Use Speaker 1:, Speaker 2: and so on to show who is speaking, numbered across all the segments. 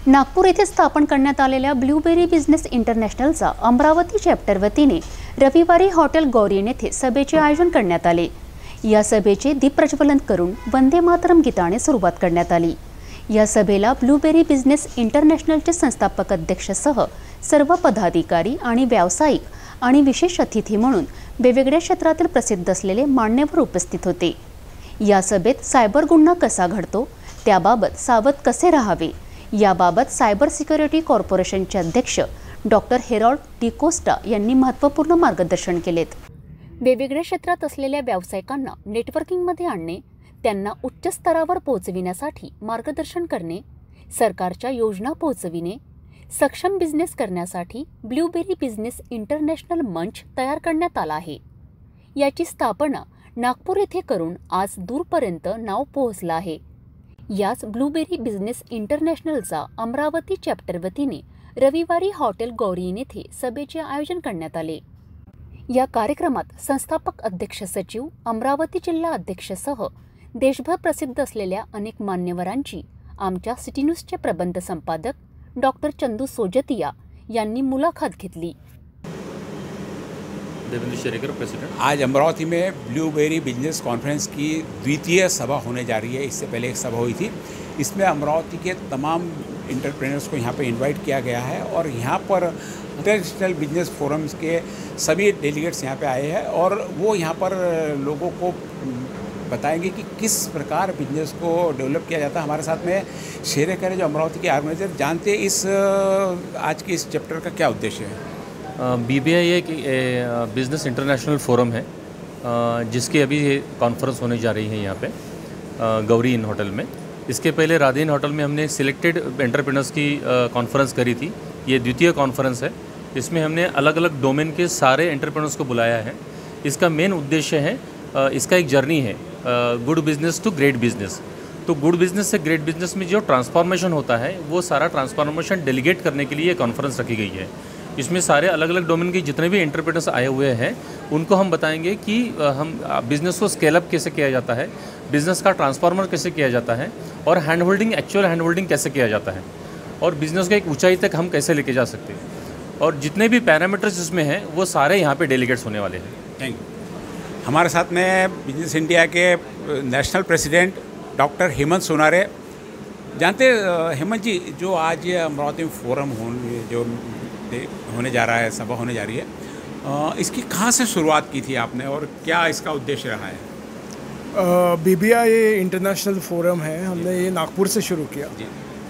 Speaker 1: नागपूर येथे स्थापन करण्यात आलेल्या ब्लूबेरी बिझनेस इंटरनॅशनलचा अमरावती चॅप्टर वतीने रविवारी हॉटेल गौरीन येथे सभेचे आयोजन करण्यात आले। या सभेचे दीपप्रज्वलन करून वंदे मातरम गीताने सुरुवात करण्यात आली। या सभेला ब्लूबेरी बिझनेस इंटरनॅशनलचे संस्थापक अध्यक्षसह सर्व पदाधिकारी आणि व्यावसायिक आणि विशेष अतिथी म्हणून वेगवेगळ्या क्षेत्रातील प्रसिद्ध असलेले मान्यवर उपस्थित होते। या सभेत सायबर गुन्हा कसा घडतो, त्याबाबत सावध कसे राहावे याबाबत सायबर सिक्युरिटी कॉर्पोरेशनचे अध्यक्ष डॉक्टर हेरॉल्ड डिकोस्टा यांनी महत्त्वपूर्ण मार्गदर्शन केलेत। वेगवेगळ्या क्षेत्रात असलेल्या व्यावसायिकांना नेटवर्किंगमध्ये आणणे, त्यांना उच्च स्तरावर पोहोचविण्यासाठी मार्गदर्शन करणे, सरकारच्या योजना पोहोचविणे, सक्षम बिझनेस करण्यासाठी ब्लूबेरी बिझनेस इंटरनॅशनल मंच तयार करण्यात आला आहे। याची स्थापना नागपूर येथे करून आज दूरपर्यंत नाव पोहोचलं आहे। याच ब्लूबेरी बिझनेस इंटरनॅशनलचा अमरावती चॅप्टर वतीने रविवारी हॉटेल गौरीन येथे सभेचे आयोजन करण्यात आले। या कार्यक्रमात संस्थापक अध्यक्ष सचिव, अमरावती जिल्हा अध्यक्षसह देशभर प्रसिद्ध असलेल्या अनेक मान्यवरांची आमच्या सिटी न्यूजचे प्रबंध संपादक डॉक्टर चंदू सोजतिया यांनी मुलाखत घेतली।
Speaker 2: आज अमरावती में ब्लूबेरी बिजनेस कॉन्फ्रेंस की द्वितीय सभा होने जा रही है। इससे पहले एक सभा हुई थी, इसमें अमरावती के तमाम इंटरप्रेन्योर्स को यहाँ पे इनवाइट किया गया है और यहाँ पर इंटरनेशनल बिजनेस फोरम्स के सभी डेलीगेट्स यहाँ पे आए हैं और वो यहाँ पर लोगों को बताएंगे कि किस प्रकार बिजनेस को डेवलप किया जाता है। हमारे साथ में शेरे करे जो अमरावती के ऑर्गेनाइजर, जानते हैं इस आज के इस चैप्टर का क्या उद्देश्य है।
Speaker 3: BBI एक बिज़नेस इंटरनेशनल फोरम है जिसकी अभी कॉन्फ्रेंस होने जा रही है यहाँ पे गौरी इन होटल में। इसके पहले राधे इन होटल में हमने सिलेक्टेड एंटरप्रेन्योर्स की कॉन्फ्रेंस करी थी। ये द्वितीय कॉन्फ्रेंस है। इसमें हमने अलग अलग डोमेन के सारे एंटरप्रेन्योर्स को बुलाया है। इसका मेन उद्देश्य है, इसका एक जर्नी है good business to great business. तो गुड बिजनेस से ग्रेट बिजनेस में जो ट्रांसफॉर्मेशन होता है वो सारा ट्रांसफॉर्मेशन डेलीगेट करने के लिए ये कॉन्फ्रेंस रखी गई है। इसमें सारे अलग अलग डोमेन के जितने भी एंटरप्रेन्योर्स आए हुए हैं उनको हम बताएंगे कि हम बिज़नेस को स्केल अप कैसे किया जाता है, बिज़नेस का ट्रांसफॉर्मर कैसे किया जाता है और hand holding, actual hand holding कैसे किया जाता है और बिज़नेस को एक ऊंचाई तक हम कैसे लेके जा सकते हैं। और जितने भी पैरामीटर्स इसमें हैं वो सारे यहाँ पे डेलीगेट्स होने वाले हैं।
Speaker 2: Thank you. हमारे साथ में बिजनेस इंडिया के national president doctor Hemant Sonare. जानते हेमंत जी, जो आज ये अमरावती में फोरम होने जा रहा है, सभा होने जा रही है, इसकी कहाँ से शुरुआत की थी आपने और क्या इसका उद्देश्य रहा है।
Speaker 4: BBI इंटरनेशनल फोरम है, हमने ये नागपुर से शुरू किया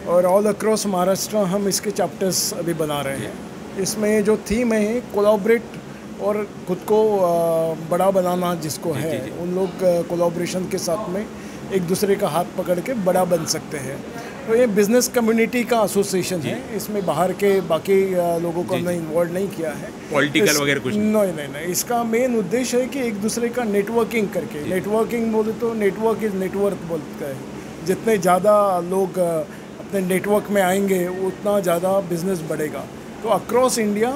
Speaker 4: और ऑल अक्रॉस महाराष्ट्र हम इसके चैप्टर्स अभी बना रहे हैं। इसमें जो थीम है कोलैबोरेट और खुद को बड़ा बनाना जिसको है, उन लोग कोलैबोरेशन के साथ में एक दूसरे का हाथ पकड़ के बड़ा बन सकते हैं। तो ये बिज़नेस कम्युनिटी का एसोसिएशन है, इसमें बाहर के बाकी लोगों को हमने इन्वॉल्व नहीं किया है,
Speaker 2: पॉलिटिकल वगैरह कुछ
Speaker 4: नहीं। इसका मेन उद्देश्य है कि एक दूसरे का नेटवर्किंग करके, नेटवर्किंग बोले तो नेटवर्क इज नेटवर्क बोलते हैं। जितने ज़्यादा लोग अपने नेटवर्क में आएंगे उतना ज़्यादा बिजनेस बढ़ेगा। तो अक्रॉस इंडिया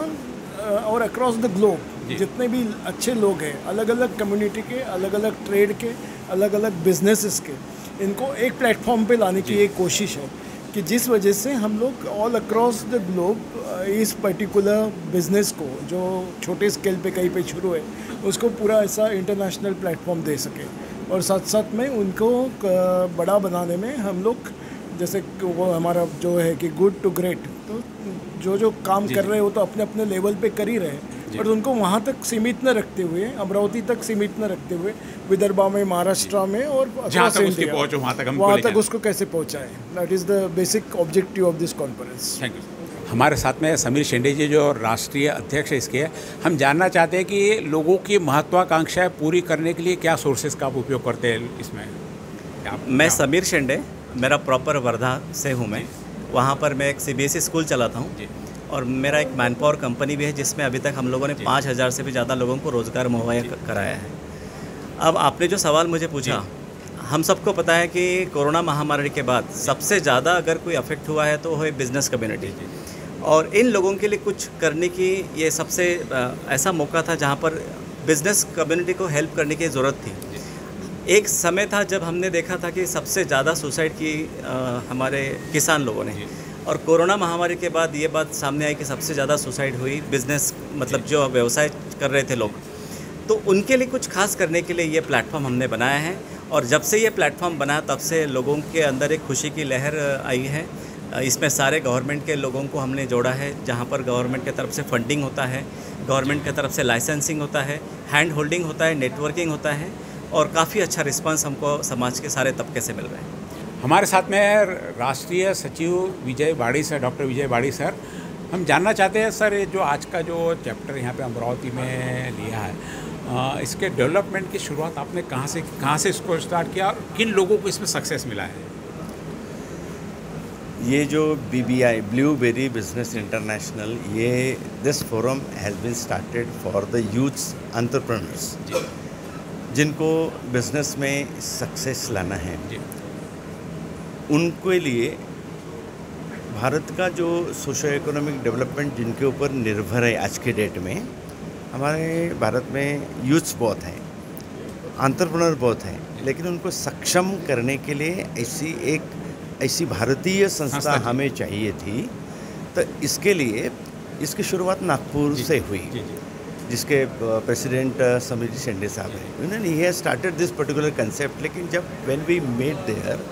Speaker 4: और अक्रॉस द ग्लोब जितने भी अच्छे लोग हैं, अलग अलग कम्युनिटी के, अलग अलग ट्रेड के, अलग अलग बिजनेसेस के, इनको एक प्लेटफॉर्म पे लाने की एक कोशिश है कि जिस वजह से हम लोग ऑल अक्रॉस द ग्लोब इस पर्टिकुलर बिज़नेस को जो छोटे स्केल पे कहीं पे शुरू है उसको पूरा ऐसा इंटरनेशनल प्लेटफॉर्म दे सके और साथ साथ में उनको बड़ा बनाने में हम लोग, जैसे वो हमारा जो है कि गुड टू ग्रेट, तो जो काम कर रहे हो तो अपने अपने लेवल पे कर ही रहे हैं, और उनको वहाँ तक सीमित न रखते हुए, अमरावती तक सीमित न रखते हुए, विदर्भा में, महाराष्ट्र में और
Speaker 2: जहाँ तक उसकी पहुँच
Speaker 4: वहाँ तक उसको कैसे पहुँचाएं। That is the basic objective of this conference.
Speaker 2: Thank you. हमारे साथ में समीर शेंडे जी जो राष्ट्रीय अध्यक्ष इसके हैं। हम जानना चाहते हैं कि लोगों की महत्वाकांक्षाएं पूरी करने के लिए क्या सोर्सेज का आप उपयोग करते हैं इसमें।
Speaker 5: मैं समीर शेंडे, मेरा प्रॉपर वर्धा से हूँ मैं। वहाँ पर मैं एक CBSE स्कूल चलाता हूँ और मेरा एक मैनपावर कंपनी भी है जिसमें अभी तक हम लोगों ने 5000 से भी ज़्यादा लोगों को रोज़गार मुहैया कराया है। अब आपने जो सवाल मुझे पूछा, हम सबको पता है कि कोरोना महामारी के बाद सबसे ज़्यादा अगर कोई अफेक्ट हुआ है तो वो है बिज़नेस कम्युनिटी, और इन लोगों के लिए कुछ करने की ये सबसे ऐसा मौका था जहाँ पर बिज़नेस कम्युनिटी को हेल्प करने की ज़रूरत थी। एक समय था जब हमने देखा था कि सबसे ज़्यादा सुसाइड की हमारे किसान लोगों ने, और कोरोना महामारी के बाद ये बात सामने आई कि सबसे ज़्यादा सुसाइड हुई बिज़नेस, मतलब जो व्यवसाय कर रहे थे लोग, तो उनके लिए कुछ खास करने के लिए ये प्लेटफॉर्म हमने बनाया है। और जब से ये प्लेटफॉर्म बना तब से लोगों के अंदर एक खुशी की लहर आई है। इसमें सारे गवर्नमेंट के लोगों को हमने जोड़ा है, जहाँ पर गवर्नमेंट की तरफ से फंडिंग होता है, गवर्नमेंट की तरफ से लाइसेंसिंग होता है, हैंड होल्डिंग होता है, नेटवर्किंग होता है, और काफ़ी अच्छा रिस्पांस हमको समाज के सारे तबके से मिल रहा है।
Speaker 2: हमारे साथ में राष्ट्रीय सचिव विजय बाड़ी सर, डॉक्टर विजय बाड़ी सर, हम जानना चाहते हैं सर, ये जो आज का जो चैप्टर यहाँ पे अमरावती में लिया है, इसके डेवलपमेंट की शुरुआत आपने कहाँ से इसको स्टार्ट किया और किन लोगों को इसमें सक्सेस मिला है?
Speaker 6: ये जो BBI ब्लूबेरी बिजनेस इंटरनेशनल, ये this forum has been started for the youths entrepreneurs जिनको बिजनेस में सक्सेस लाना है। उनके लिए भारत का जो सोशो इकोनॉमिक डेवलपमेंट जिनके ऊपर निर्भर है आज के डेट में, हमारे भारत में यूथ्स बहुत हैं, एंटरप्रेन्योर बहुत हैं, लेकिन उनको सक्षम करने के लिए ऐसी भारतीय संस्था हमें चाहिए थी। तो इसके लिए इसकी शुरुआत नागपुर से हुई, जिसके प्रेसिडेंट समीर शेंडे साहब हैं। उन्होंने ही स्टार्टेड दिस पर्टिकुलर कंसेप्ट, लेकिन जब when we met there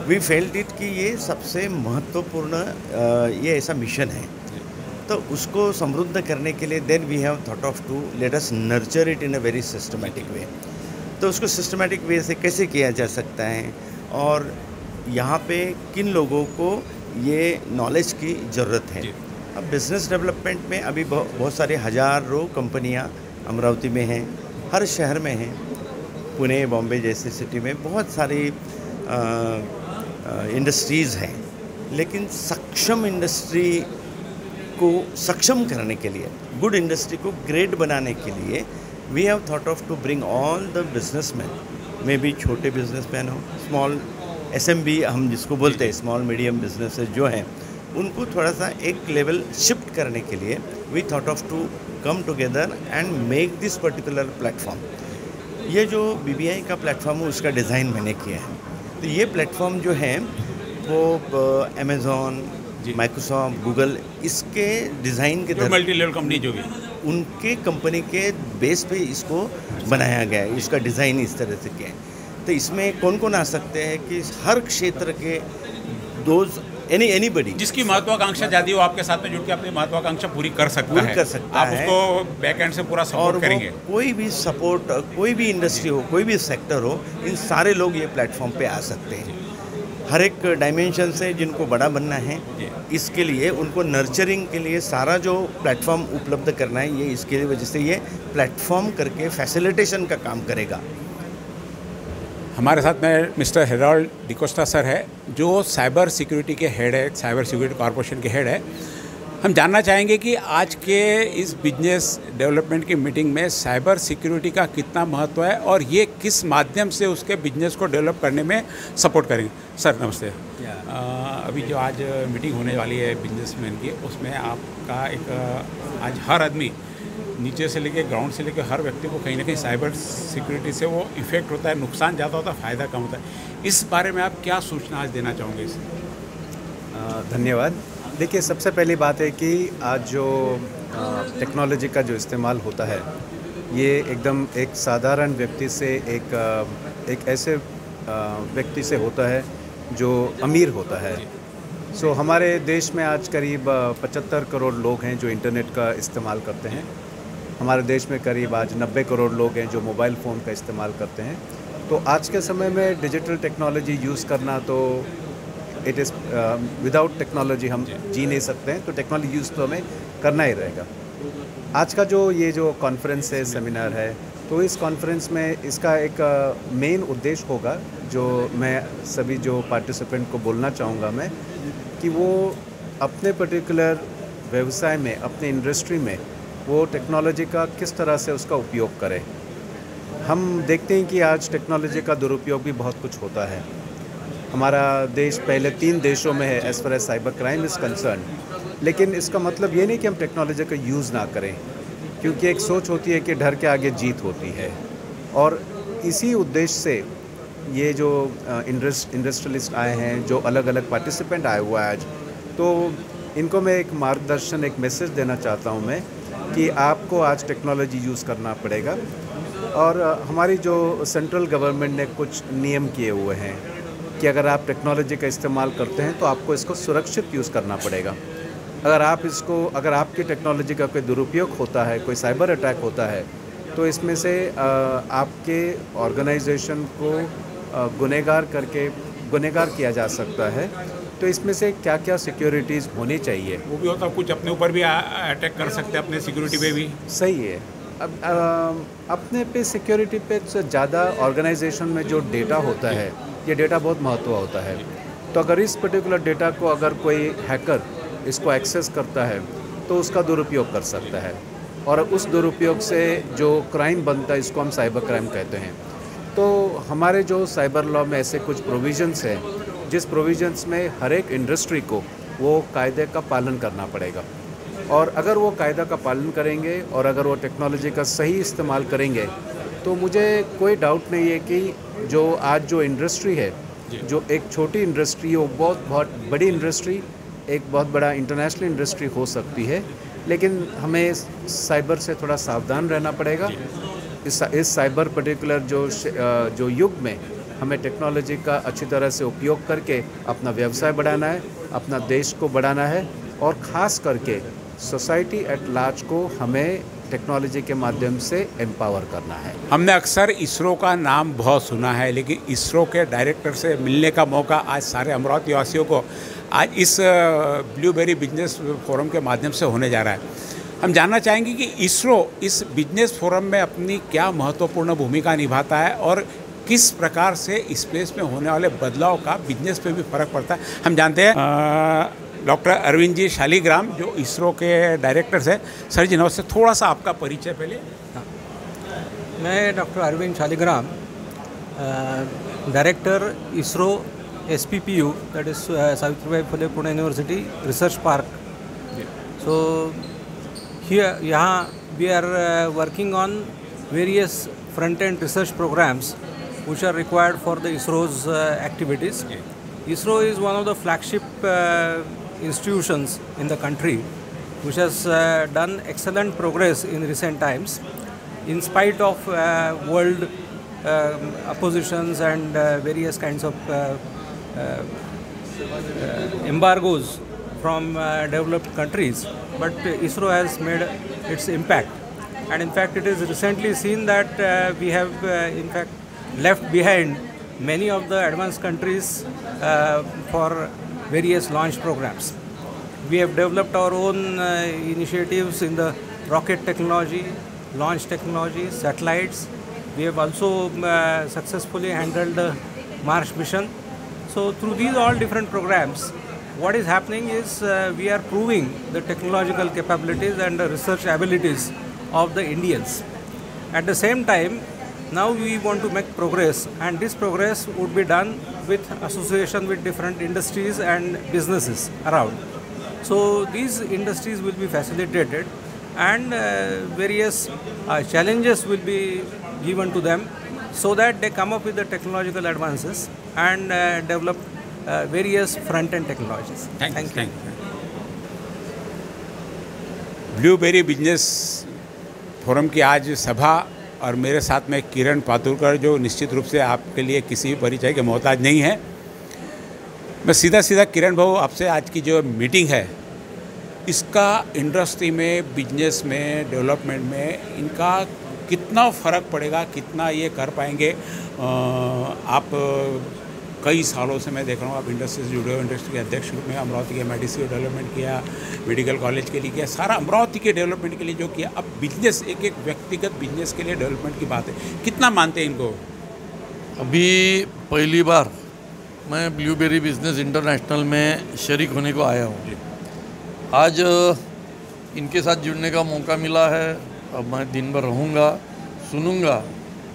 Speaker 6: we felt it कि ये सबसे महत्वपूर्ण ये ऐसा मिशन है, तो उसको समृद्ध करने के लिए then we have thought of to let us nurture it in a very systematic way. तो उसको सिस्टमैटिक वे से कैसे किया जा सकता है और यहाँ पे किन लोगों को ये नॉलेज की ज़रूरत है। अब बिज़नेस डेवलपमेंट में अभी बहुत सारे हज़ारों कंपनियाँ अमरावती में हैं, हर शहर में हैं, पुणे बॉम्बे जैसे सिटी में बहुत सारी इंडस्ट्रीज़ हैं, लेकिन सक्षम इंडस्ट्री को सक्षम करने के लिए, गुड इंडस्ट्री को ग्रेट बनाने के लिए we have thought of to bring all the businessman, maybe छोटे बिजनेसमैन हो, स्मॉल SMB हम जिसको बोलते हैं, स्मॉल मीडियम बिजनेसेस जो हैं, उनको थोड़ा सा एक लेवल शिफ्ट करने के लिए we thought of to come together and make this particular platform. ये जो BBI का प्लेटफॉर्म है उसका डिज़ाइन मैंने किया है। तो ये प्लेटफॉर्म जो है वो अमेज़ॉन, माइक्रोसॉफ्ट, गूगल, इसके डिज़ाइन के
Speaker 2: मल्टी लेवल कंपनी जो भी
Speaker 6: उनके कंपनी के बेस पे इसको बनाया गया है, इसका डिज़ाइन इस तरह से किया है। तो इसमें कौन कौन आ सकते हैं कि हर क्षेत्र के दोज एनीबडी
Speaker 2: जिसकी महत्वाकांक्षा ज़्यादा हो आपके साथ में जुड़ के अपनी महत्वाकांक्षा पूरी कर सकता है, आप उसको बैक एंड से पूरा सपोर्ट करेंगे।
Speaker 6: कोई भी सपोर्ट, कोई भी इंडस्ट्री हो, कोई भी सेक्टर हो, इन सारे लोग ये प्लेटफॉर्म पे आ सकते हैं, हर एक डायमेंशन से। जिनको बड़ा बनना है इसके लिए उनको नर्चरिंग के लिए सारा जो प्लेटफॉर्म उपलब्ध करना है, ये इसके वजह से ये प्लेटफॉर्म करके फैसिलिटेशन का काम करेगा।
Speaker 2: हमारे साथ में मिस्टर हेराल्ड डिकोस्टा सर है, जो साइबर सिक्योरिटी के हेड है, साइबर सिक्योरिटी कॉरपोरेशन के हेड है। हम जानना चाहेंगे कि आज के इस बिजनेस डेवलपमेंट की मीटिंग में साइबर सिक्योरिटी का कितना महत्व है और ये किस माध्यम से उसके बिजनेस को डेवलप करने में सपोर्ट करेंगे। सर नमस्ते। अभी जो आज मीटिंग होने वाली है बिजनेसमैन की, उसमें आपका एक आज हर आदमी नीचे से लेके ग्राउंड से लेके हर व्यक्ति को कहीं ना कहीं साइबर सिक्योरिटी से वो इफ़ेक्ट होता है, नुकसान ज़्यादा होता है, फ़ायदा कम होता है। इस बारे में आप क्या सूचना आज देना चाहोगे इसमें?
Speaker 7: धन्यवाद। देखिए, सबसे पहली बात है कि आज जो टेक्नोलॉजी का जो इस्तेमाल होता है, ये एकदम एक साधारण व्यक्ति से एक ऐसे व्यक्ति से होता है जो अमीर होता है। सो हमारे देश में आज करीब 75 करोड़ लोग हैं जो इंटरनेट का इस्तेमाल करते हैं। हमारे देश में करीब आज 90 करोड़ लोग हैं जो मोबाइल फ़ोन का इस्तेमाल करते हैं। तो आज के समय में डिजिटल टेक्नोलॉजी यूज़ करना, तो इट इज़ विदाउट टेक्नोलॉजी हम जी नहीं सकते हैं, तो टेक्नोलॉजी यूज़ तो हमें करना ही रहेगा। आज का ये जो कॉन्फ्रेंस है, सेमिनार है, तो इस कॉन्फ्रेंस में इसका एक मेन उद्देश्य होगा, जो मैं सभी जो पार्टिसिपेंट को बोलना चाहूँगा मैं, कि वो अपने पर्टिकुलर व्यवसाय में, अपने इंडस्ट्री में वो टेक्नोलॉजी का किस तरह से उसका उपयोग करें। हम देखते हैं कि आज टेक्नोलॉजी का दुरुपयोग भी बहुत कुछ होता है। हमारा देश पहले 3 देशों में है as far as cyber crime is concern, लेकिन इसका मतलब ये नहीं कि हम टेक्नोलॉजी का यूज़ ना करें, क्योंकि एक सोच होती है कि डर के आगे जीत होती है। और इसी उद्देश्य से ये जो इंडस्ट्रियलिस्ट आए हैं, जो अलग अलग पार्टिसिपेंट आए हुआ है आज, तो इनको मैं एक मार्गदर्शन, एक मैसेज देना चाहता हूँ मैं कि आपको आज टेक्नोलॉजी यूज़ करना पड़ेगा। और हमारी जो सेंट्रल गवर्नमेंट ने कुछ नियम किए हुए हैं कि अगर आप टेक्नोलॉजी का इस्तेमाल करते हैं तो आपको इसको सुरक्षित यूज़ करना पड़ेगा। अगर आपकी टेक्नोलॉजी का कोई दुरुपयोग होता है, कोई साइबर अटैक होता है, तो इसमें से आपके ऑर्गेनाइजेशन को गुनहगार किया जा सकता है। तो इसमें से क्या क्या सिक्योरिटीज़ होनी चाहिए,
Speaker 2: वो भी होता, कुछ अपने ऊपर भी अटैक कर सकते हैं, अपने सिक्योरिटी पे भी।
Speaker 7: सही है। अब अपने पे सिक्योरिटी पे ज़्यादा ऑर्गेनाइजेशन में जो डेटा होता है, ये डेटा बहुत महत्व होता है। तो अगर इस पर्टिकुलर डेटा को अगर कोई हैकर इसको एक्सेस करता है तो उसका दुरुपयोग कर सकता है, और उस दुरुपयोग से जो क्राइम बनता है इसको हम साइबर क्राइम कहते हैं। तो हमारे जो साइबर लॉ में ऐसे कुछ प्रोविजंस हैं जिस प्रोविजंस में हर एक इंडस्ट्री को वो कायदे का पालन करना पड़ेगा, और अगर वो कायदा का पालन करेंगे और अगर वो टेक्नोलॉजी का सही इस्तेमाल करेंगे तो मुझे कोई डाउट नहीं है कि जो इंडस्ट्री है, जो एक छोटी इंडस्ट्री है, वो बहुत बड़ी इंडस्ट्री, एक बहुत बड़ा इंटरनेशनल इंडस्ट्री हो सकती है। लेकिन हमें साइबर से थोड़ा सावधान रहना पड़ेगा। इस साइबर पर्टिकुलर जो युग में हमें टेक्नोलॉजी का अच्छी तरह से उपयोग करके अपना व्यवसाय बढ़ाना है, अपना देश को बढ़ाना है, और ख़ास करके सोसाइटी एट लार्ज को हमें टेक्नोलॉजी के माध्यम से एम्पावर करना है।
Speaker 2: हमने अक्सर इसरो का नाम बहुत सुना है, लेकिन इसरो के डायरेक्टर से मिलने का मौका आज सारे अमरावती वासियों को आज इस ब्लूबेरी बिजनेस फोरम के माध्यम से होने जा रहा है। हम जानना चाहेंगे कि इसरो इस बिजनेस फोरम में अपनी क्या महत्वपूर्ण भूमिका निभाता है और किस प्रकार से स्पेस में होने वाले बदलाव का बिजनेस पे भी फर्क पड़ता है। हम जानते हैं डॉक्टर अरविंद जी शालीग्राम जो इसरो के डायरेक्टर्स हैं। सर जी नमस्ते, थोड़ा सा आपका परिचय पहले।
Speaker 8: मैं doctor Arvind Shaligram, director ISRO SPPU, that is Savitribai Phule Pune University Research Park. So यहाँ we are working on various front-end research programs which are required for the ISRO's activities. ISRO is one of the flagship institutions in the country which has done excellent progress in recent times in spite of world oppositions and various kinds of embargoes from developed countries, but ISRO has made its impact, and in fact it is recently seen that we have in fact left behind many of the advanced countries for various launch programs. We have developed our own initiatives in the rocket technology, launch technology, satellites. We have also successfully handled the Mars mission. So through these all different programs, what is happening is we are proving the technological capabilities and the research abilities of the Indians. At the same time, now we want to make progress, and this progress would be done with association with different industries and businesses around. So these industries will be facilitated, and various challenges will be given to them so that they come up with the technological advances and develop various front-end technologies. Thank you.
Speaker 2: Blueberry business forum की आज सभा और मेरे साथ में किरण पातुरकर जो निश्चित रूप से आपके लिए किसी भी परिचय के मोहताज नहीं है। मैं सीधा किरण भाऊ आपसे आज की जो मीटिंग है इसका इंडस्ट्री में, बिजनेस में, डेवलपमेंट में इनका कितना फ़र्क पड़ेगा, कितना ये कर पाएंगे। आप कई सालों से मैं देख रहा हूँ आप इंडस्ट्री से जुड़े हो, इंडस्ट्री के अध्यक्ष रूप में अमरावती के MIDC डेवलपमेंट किया, मेडिकल कॉलेज के लिए किया, सारा अमरावती के डेवलपमेंट के लिए जो किया। अब बिजनेस एक व्यक्तिगत बिजनेस के लिए डेवलपमेंट की बात है, कितना मानते हैं इनको?
Speaker 9: अभी पहली बार मैं ब्लूबेरी बिजनेस इंटरनेशनल में शरीक होने को आया हूँ। आज इनके साथ जुड़ने का मौका मिला है। अब मैं दिन भर रहूँगा, सुनूँगा,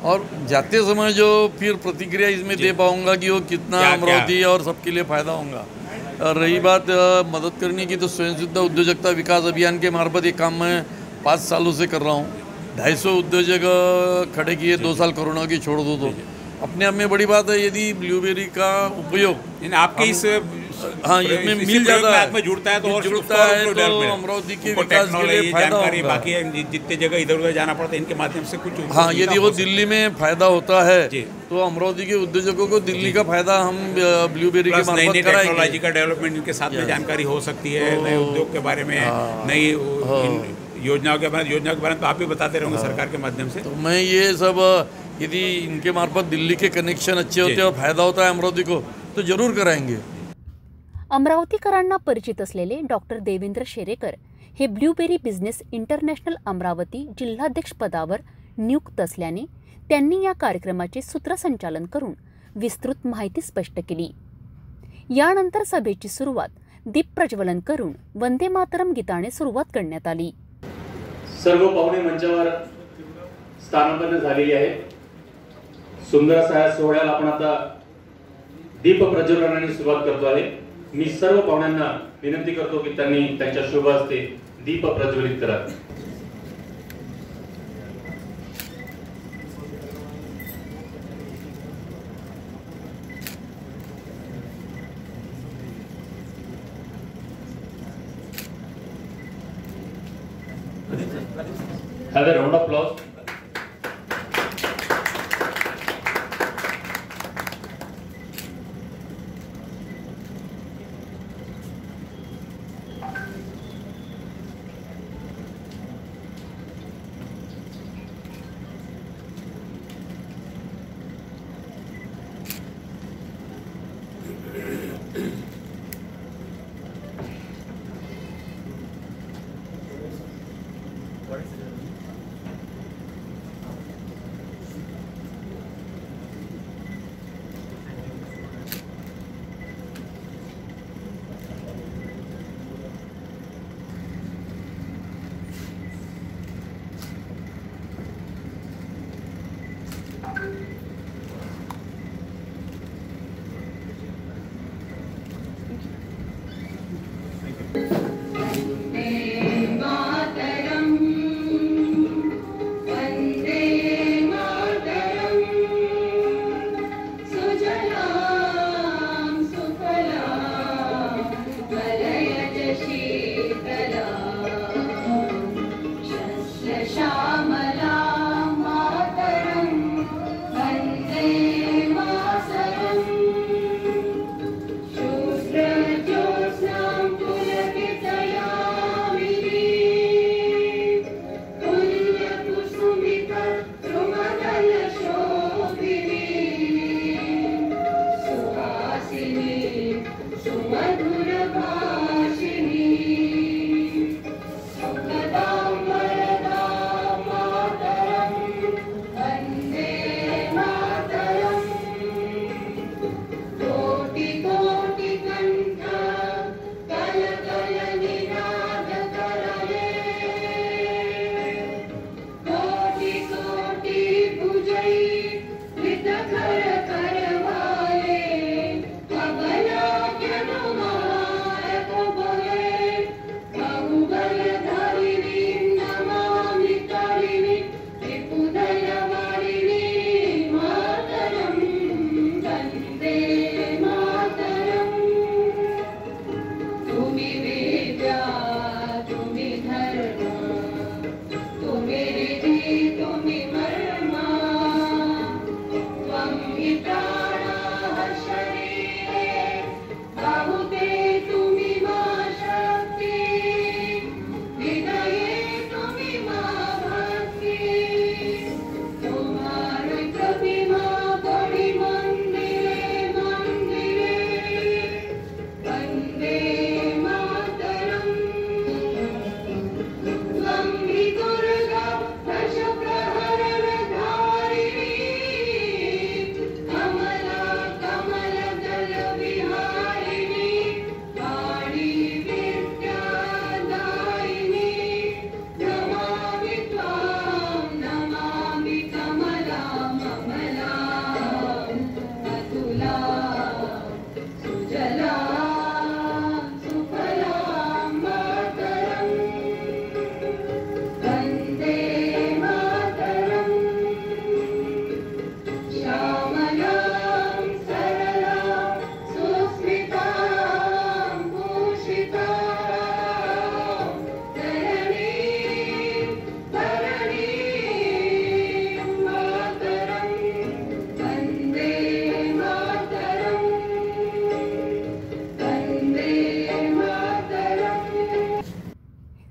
Speaker 9: और जाते समय जो फिर प्रतिक्रिया इसमें दे पाऊँगा कि वो कितना अमरावती और सबके लिए फ़ायदा होगा। और रही बात मदद करने की, तो स्वयं सिद्ध उद्योजकता विकास अभियान के मार्फत ये काम मैं 5 सालों से कर रहा हूँ। 250 उद्योजक खड़े किए, 2 साल कोरोना की छोड़ दो तो अपने आप में बड़ी बात है। यदि ब्लूबेरी का उपयोग
Speaker 2: आपके इस
Speaker 9: हाँ ये में मिल जाता है,
Speaker 2: में जुड़ता है तो और
Speaker 9: जुड़ता है तो अमरावती के विकास के लिए फायदा होगा।
Speaker 2: बाकी जितने जगह इधर उधर जाना पड़ता है इनके माध्यम से कुछ।
Speaker 9: हाँ यदि वो दिल्ली में फायदा होता है तो अमरावती के उद्योजकों को दिल्ली का फायदा हम ब्लूबेरी के मार्फत कराएंगे।
Speaker 2: टेक्नोलॉजी का डेवलपमेंट इनके साथ में जानकारी हो सकती है, नए उद्योग के बारे में, नई योजनाओं के बारे में तो आप भी बताते रहोगे सरकार के माध्यम से।
Speaker 9: तो मैं ये सब यदि इनके मार्फत दिल्ली के कनेक्शन अच्छे होते हैं और फायदा होता है अमरावती को तो जरूर कराएंगे।
Speaker 1: अमरावतीकरांना परिचित असलेले डॉक्टर देवेंद्र शेरेकर हे ब्ल्यूबेरी बिझनेस इंटरनॅशनल अमरावती जिल्हाध्यक्ष पदावर नियुक्त असल्याने त्यांनी या कार्यक्रमाचे सूत्रसंचालन करून विस्तृत माहिती स्पष्ट केली। यानंतर सभेची सुरुवात दीप प्रज्वलन करून वंदे मातरम गीताने सुरुवात करण्यात आली।
Speaker 10: सर्व पाहुणे मंचावर स्थानापन्न झालेली आहेत। सुंदर असा या सोहळ्याला आपण आता दीप प्रज्वलनाने सुरुवात करतो आहे। मी सर्व पाहुण्यांना विनंती करतो की त्यांनी त्यांच्या शुभ हस्ते दीप प्रज्वलित करावे। Have a round of applause.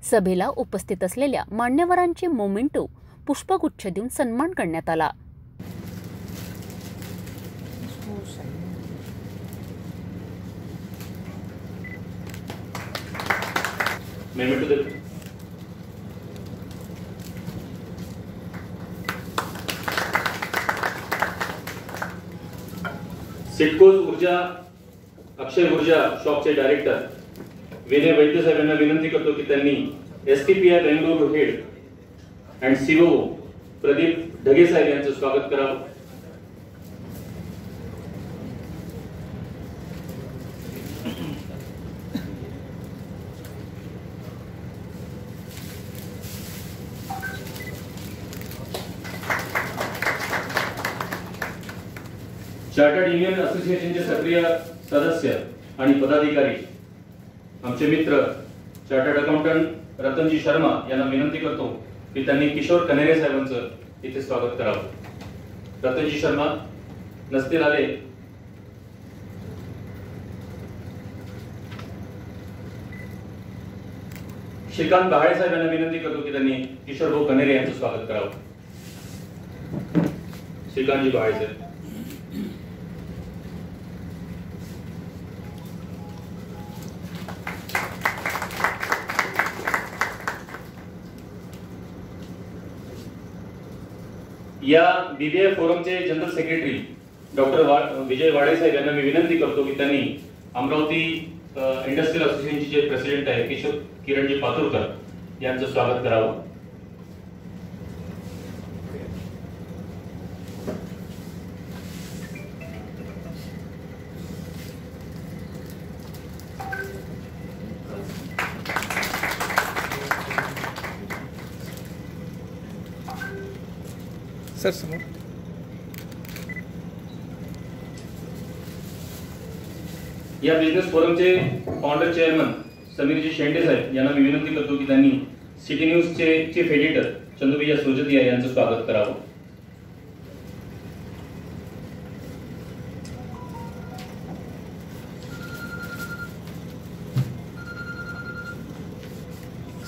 Speaker 1: सभेला उपस्थित असलेल्या मान्यवरांचे मोमेंटो पुष्पगुच्छ देऊन सन्मान करण्यात आला।
Speaker 10: सिडकोज ऊर्जा अक्षय ऊर्जा शॉपचे डायरेक्टर विनय वैद्य साहेब यांना विनंती करतो की त्यांनी STPI Bengaluru head and COO Pradeep Dhage saheb यांचं स्वागत करावं। चार्टर्ड युनियन असोसिएशनचे सक्रिय सदस्य आणि पदाधिकारी आमचे मित्र चार्टर्ड अकाउंटंट रतनजी शर्मा यांना विनंती करतो की त्यांनी किशोर कनेरे साहेबांचं इथे स्वागत करावं। रतनजी शर्मा नसतील आले श्रीकांत बहाळे साहेब यांना विनंती करतो की त्यांनी किशोर भाऊ कनेरे यांचं स्वागत करावं। श्रीकांतजी बहाळे साहेब। या BBI फोरमचे जनरल सेक्रेटरी डॉक्टर विजय वाडे साहेब यांना मी विनंती करतो की त्यांनी अमरावती इंडस्ट्रियल असोसिएशनचे जे प्रेसिडेंट आहे किरणजी पातुरकर यांचं स्वागत करावं।
Speaker 11: सर समोर
Speaker 10: या बिझनेस फोरमचे फाउंडर चेअरमन समीरजी शेंडे साहेब यांना मी विनंती करतो की त्यांनी सिटी न्यूजचे चीफ एडिटर चंदुबिया सोजतिया यांचं स्वागत करावं।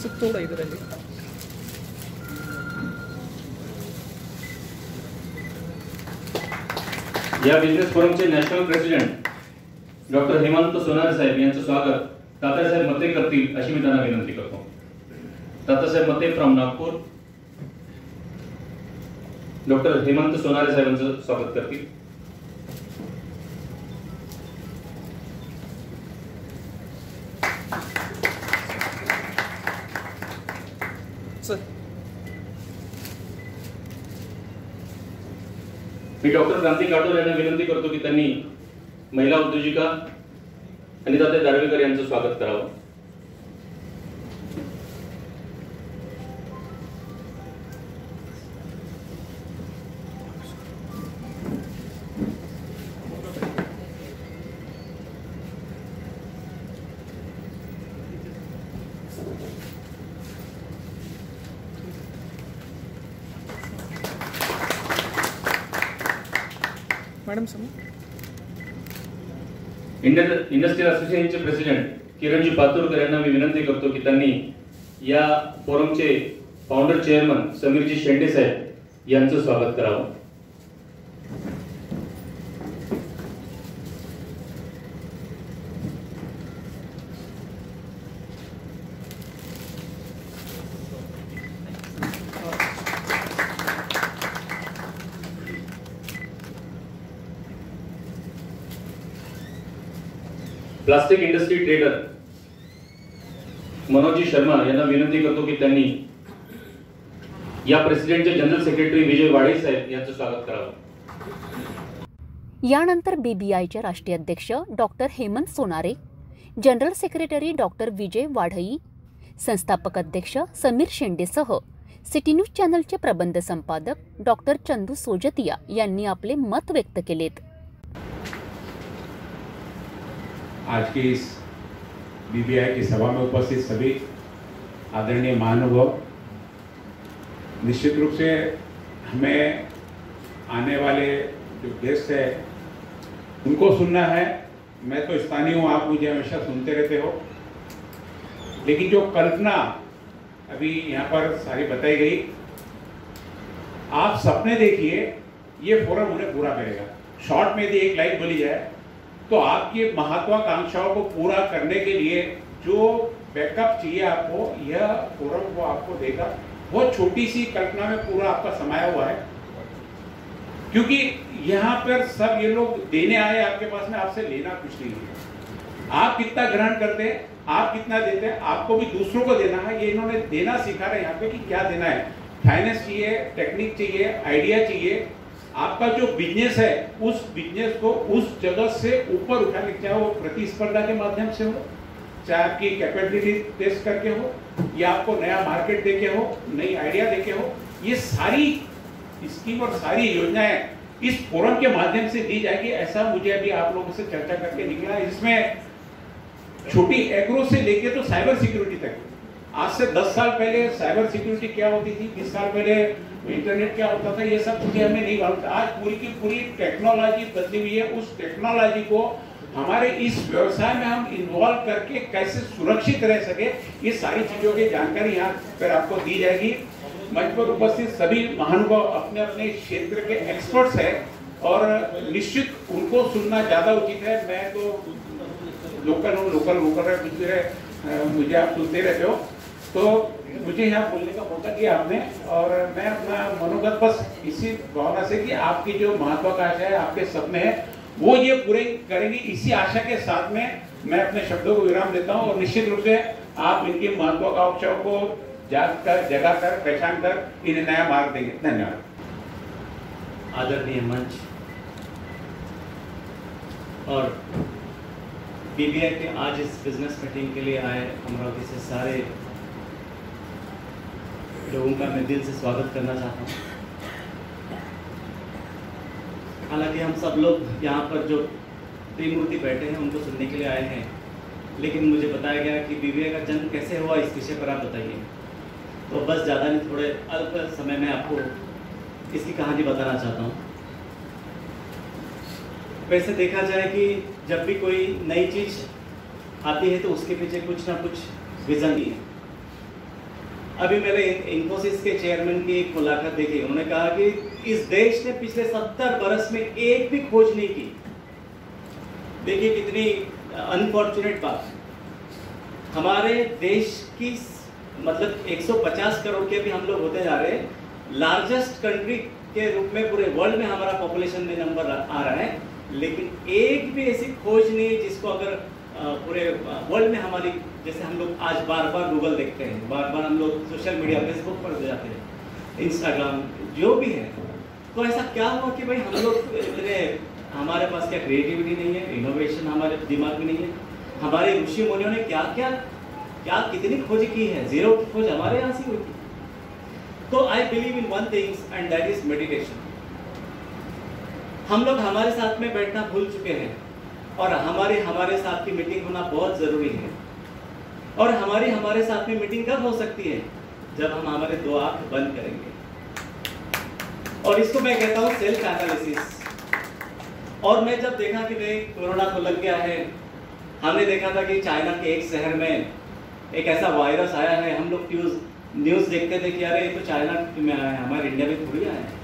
Speaker 11: सर थोड़ा इधर आइए।
Speaker 10: या बिझनेस फोरमचे national president doctor Hemant Sonare saheb यांचं स्वागत तात्यासाहेब मते करतील अशी मी त्यांना विनंती करतो। तात्यासाहेब मते फ्रॉम नागपूर डॉक्टर हेमंत सोनारे साहेबांचं स्वागत करतील। मी डॉक्टर क्रांती काटोर यांना विनंती करतो की त्यांनी महिला उद्योजिका अनिताताई दारवेकर यांचं स्वागत करावं।
Speaker 11: मैडम समोर
Speaker 10: इंडस्ट्रियल असोसिएशनचे प्रेसिडेंट किरणजी पातुरकर यांना मी विनंती करतो की त्यांनी या फोरमचे फाउंडर चेअरमन समीरजी शेंडे साहेब यांचं स्वागत करावं। प्लास्टिक इंडस्ट्री ट्रेडर मनोजी शर्मा यांना विनंती करतो की त्यांनी या प्रेसिडेंटचे जनरल सेक्रेटरी विजय वाडे साहेब यांचं स्वागत करावं।
Speaker 1: यानंतर BBIचे राष्ट्रीय अध्यक्ष doctor Hemant Sonare, general secretary doctor Vijay Wadhai, संस्थापक अध्यक्ष समीर शेंडेसह सिटी न्यूज चॅनलचे प्रबंध संपादक डॉक्टर चंदू सोजतिया यांनी आपले मत व्यक्त केलेत।
Speaker 2: आज की इस BBI की सभा में उपस्थित सभी आदरणीय महानुभाव, निश्चित रूप से हमें आने वाले जो गेस्ट है उनको सुनना है। मैं तो स्थानीय हूँ, आप मुझे हमेशा सुनते रहते हो, लेकिन जो कल्पना अभी यहाँ पर सारी बताई गई। आप सपने देखिए, ये फोरम उन्हें पूरा करेगा। शॉर्ट में यदि एक लाइन बोली जाए तो आपकी महत्वाकांक्षाओं को पूरा करने के लिए जो बैकअप चाहिए आपको, यह फोरम को आपको देगा। बहुत छोटी सी कल्पना में पूरा आपका समाया हुआ है, क्योंकि यहाँ पर सब ये लोग देने आए आपके पास में, आपसे लेना कुछ नहीं है। आप कितना ग्रहण करते हैं, आप कितना देते हैं, आपको भी दूसरों को देना है। ये इन्होंने देना सिखा रहे हैं यहाँ पे कि क्या देना है। फाइनेंस चाहिए, टेक्निक चाहिए, आइडिया चाहिए। आपका जो बिजनेस है उस बिजनेस को उस जगह से ऊपर उठाने, चाहे वो प्रतिस्पर्धा के माध्यम से हो, चाहे आपकी कैपेबिलिटी टेस्ट करके हो, या आपको नया मार्केट देके हो, नई आइडिया देके हो, ये सारी स्कीम और सारी योजनाएं इस फोरम के माध्यम से दी जाएगी। ऐसा मुझे अभी आप लोगों से चर्चा करके निकला है। इसमें छोटी एग्रो से लेके तो साइबर सिक्योरिटी तक, आज से 10 साल पहले साइबर सिक्योरिटी क्या होती थी, 20 साल पहले इंटरनेट क्या होता था, ये सब चीजें हमें नहीं मालूम था। आज पूरी की पूरी टेक्नोलॉजी बदली हुई है। उस टेक्नोलॉजी को हमारे इस व्यवसाय में हम इन्वॉल्व करके कैसे सुरक्षित रह सके, ये सारी चीजों की जानकारी यहाँ पर आपको दी जाएगी। मंच पर उपस्थित सभी महानुभाव अपने अपने क्षेत्र के एक्सपर्ट्स हैं और निश्चित उनको सुनना ज्यादा उचित है। मैं तो लोकल हूँ, लोकल मुझे आप सुनते रहते हो, तो मुझे यहाँ बोलने का मौका दिया आपने, और मैं अपना मनोगत बस इसी भावना से कि आपकी जो महत्वाकांक्षा है, आपके सपने हैं, वो ये पूरे करेंगे, इसी आशा के साथ में मैं अपने शब्दों को विराम देता हूँ। और निश्चित रूप से आप इनकी महत्वाकांक्षाओं को जगा कर पहचान कर इन्हें नया मार्ग देंगे। धन्यवाद।
Speaker 5: आदरणीय मंच और बीबीआई के आज इस बिजनेस मीटिंग के लिए आए अमरावती से सारे लोगों का मैं दिल से स्वागत करना चाहता हूँ। हालांकि हम सब लोग यहाँ पर जो त्रिमूर्ति बैठे हैं उनको सुनने के लिए आए हैं, लेकिन मुझे बताया गया कि बीबीआई का जन्म कैसे हुआ, इस विषय पर आप बताइए। तो बस ज़्यादा नहीं, थोड़े अल्प समय में आपको इसकी कहानी बताना चाहता हूँ। वैसे देखा जाए कि जब भी कोई नई चीज़ आती है तो उसके पीछे कुछ ना कुछ विजन ही है। अभी मैंने इन्फोसिस के चेयरमैन की एक मुलाकात देखी, उन्होंने कहा कि इस देश ने पिछले 70 बरस में एक भी खोज नहीं की। देखिए कितनी अनफॉर्चुनेट बात। हमारे देश की मतलब 150 करोड़ के भी हम लोग होते जा रहे हैं, लार्जेस्ट कंट्री के रूप में पूरे वर्ल्ड में हमारा पॉपुलेशन में नंबर आ रहा है, लेकिन एक भी ऐसी खोज नहीं जिसको अगर पूरे वर्ल्ड में हमारी, जैसे हम लोग आज बार बार गूगल देखते हैं, बार बार हम लोग सोशल मीडिया फेसबुक पर जाते हैं, इंस्टाग्राम जो भी है, तो ऐसा क्या हुआ कि भाई हम लोग इतने, हमारे पास क्या क्रिएटिविटी नहीं है, इनोवेशन हमारे दिमाग में नहीं है। हमारे ऋषि मुनियों ने क्या क्या क्या कितनी खोज की है, जीरो की खोज हमारे यहाँ से हुई थी। तो I believe in one things and that is meditation. हम लोग हमारे साथ में बैठना भूल चुके हैं और हमारे साथ की मीटिंग होना बहुत जरूरी है। और हमारे साथ में मीटिंग कब हो सकती है? जब हम हमारे दो आंख बंद करेंगे। और इसको मैं कहता हूँ सेल्फ एनालिसिस। और मैं जब देखा कि नहीं कोरोना तो लग गया है, हमने देखा था कि चाइना के एक शहर में एक ऐसा वायरस आया है, हम लोग न्यूज़ देखते थे कि यार ये तो चाइना में आया है, हमारे इंडिया में थोड़ी आया है।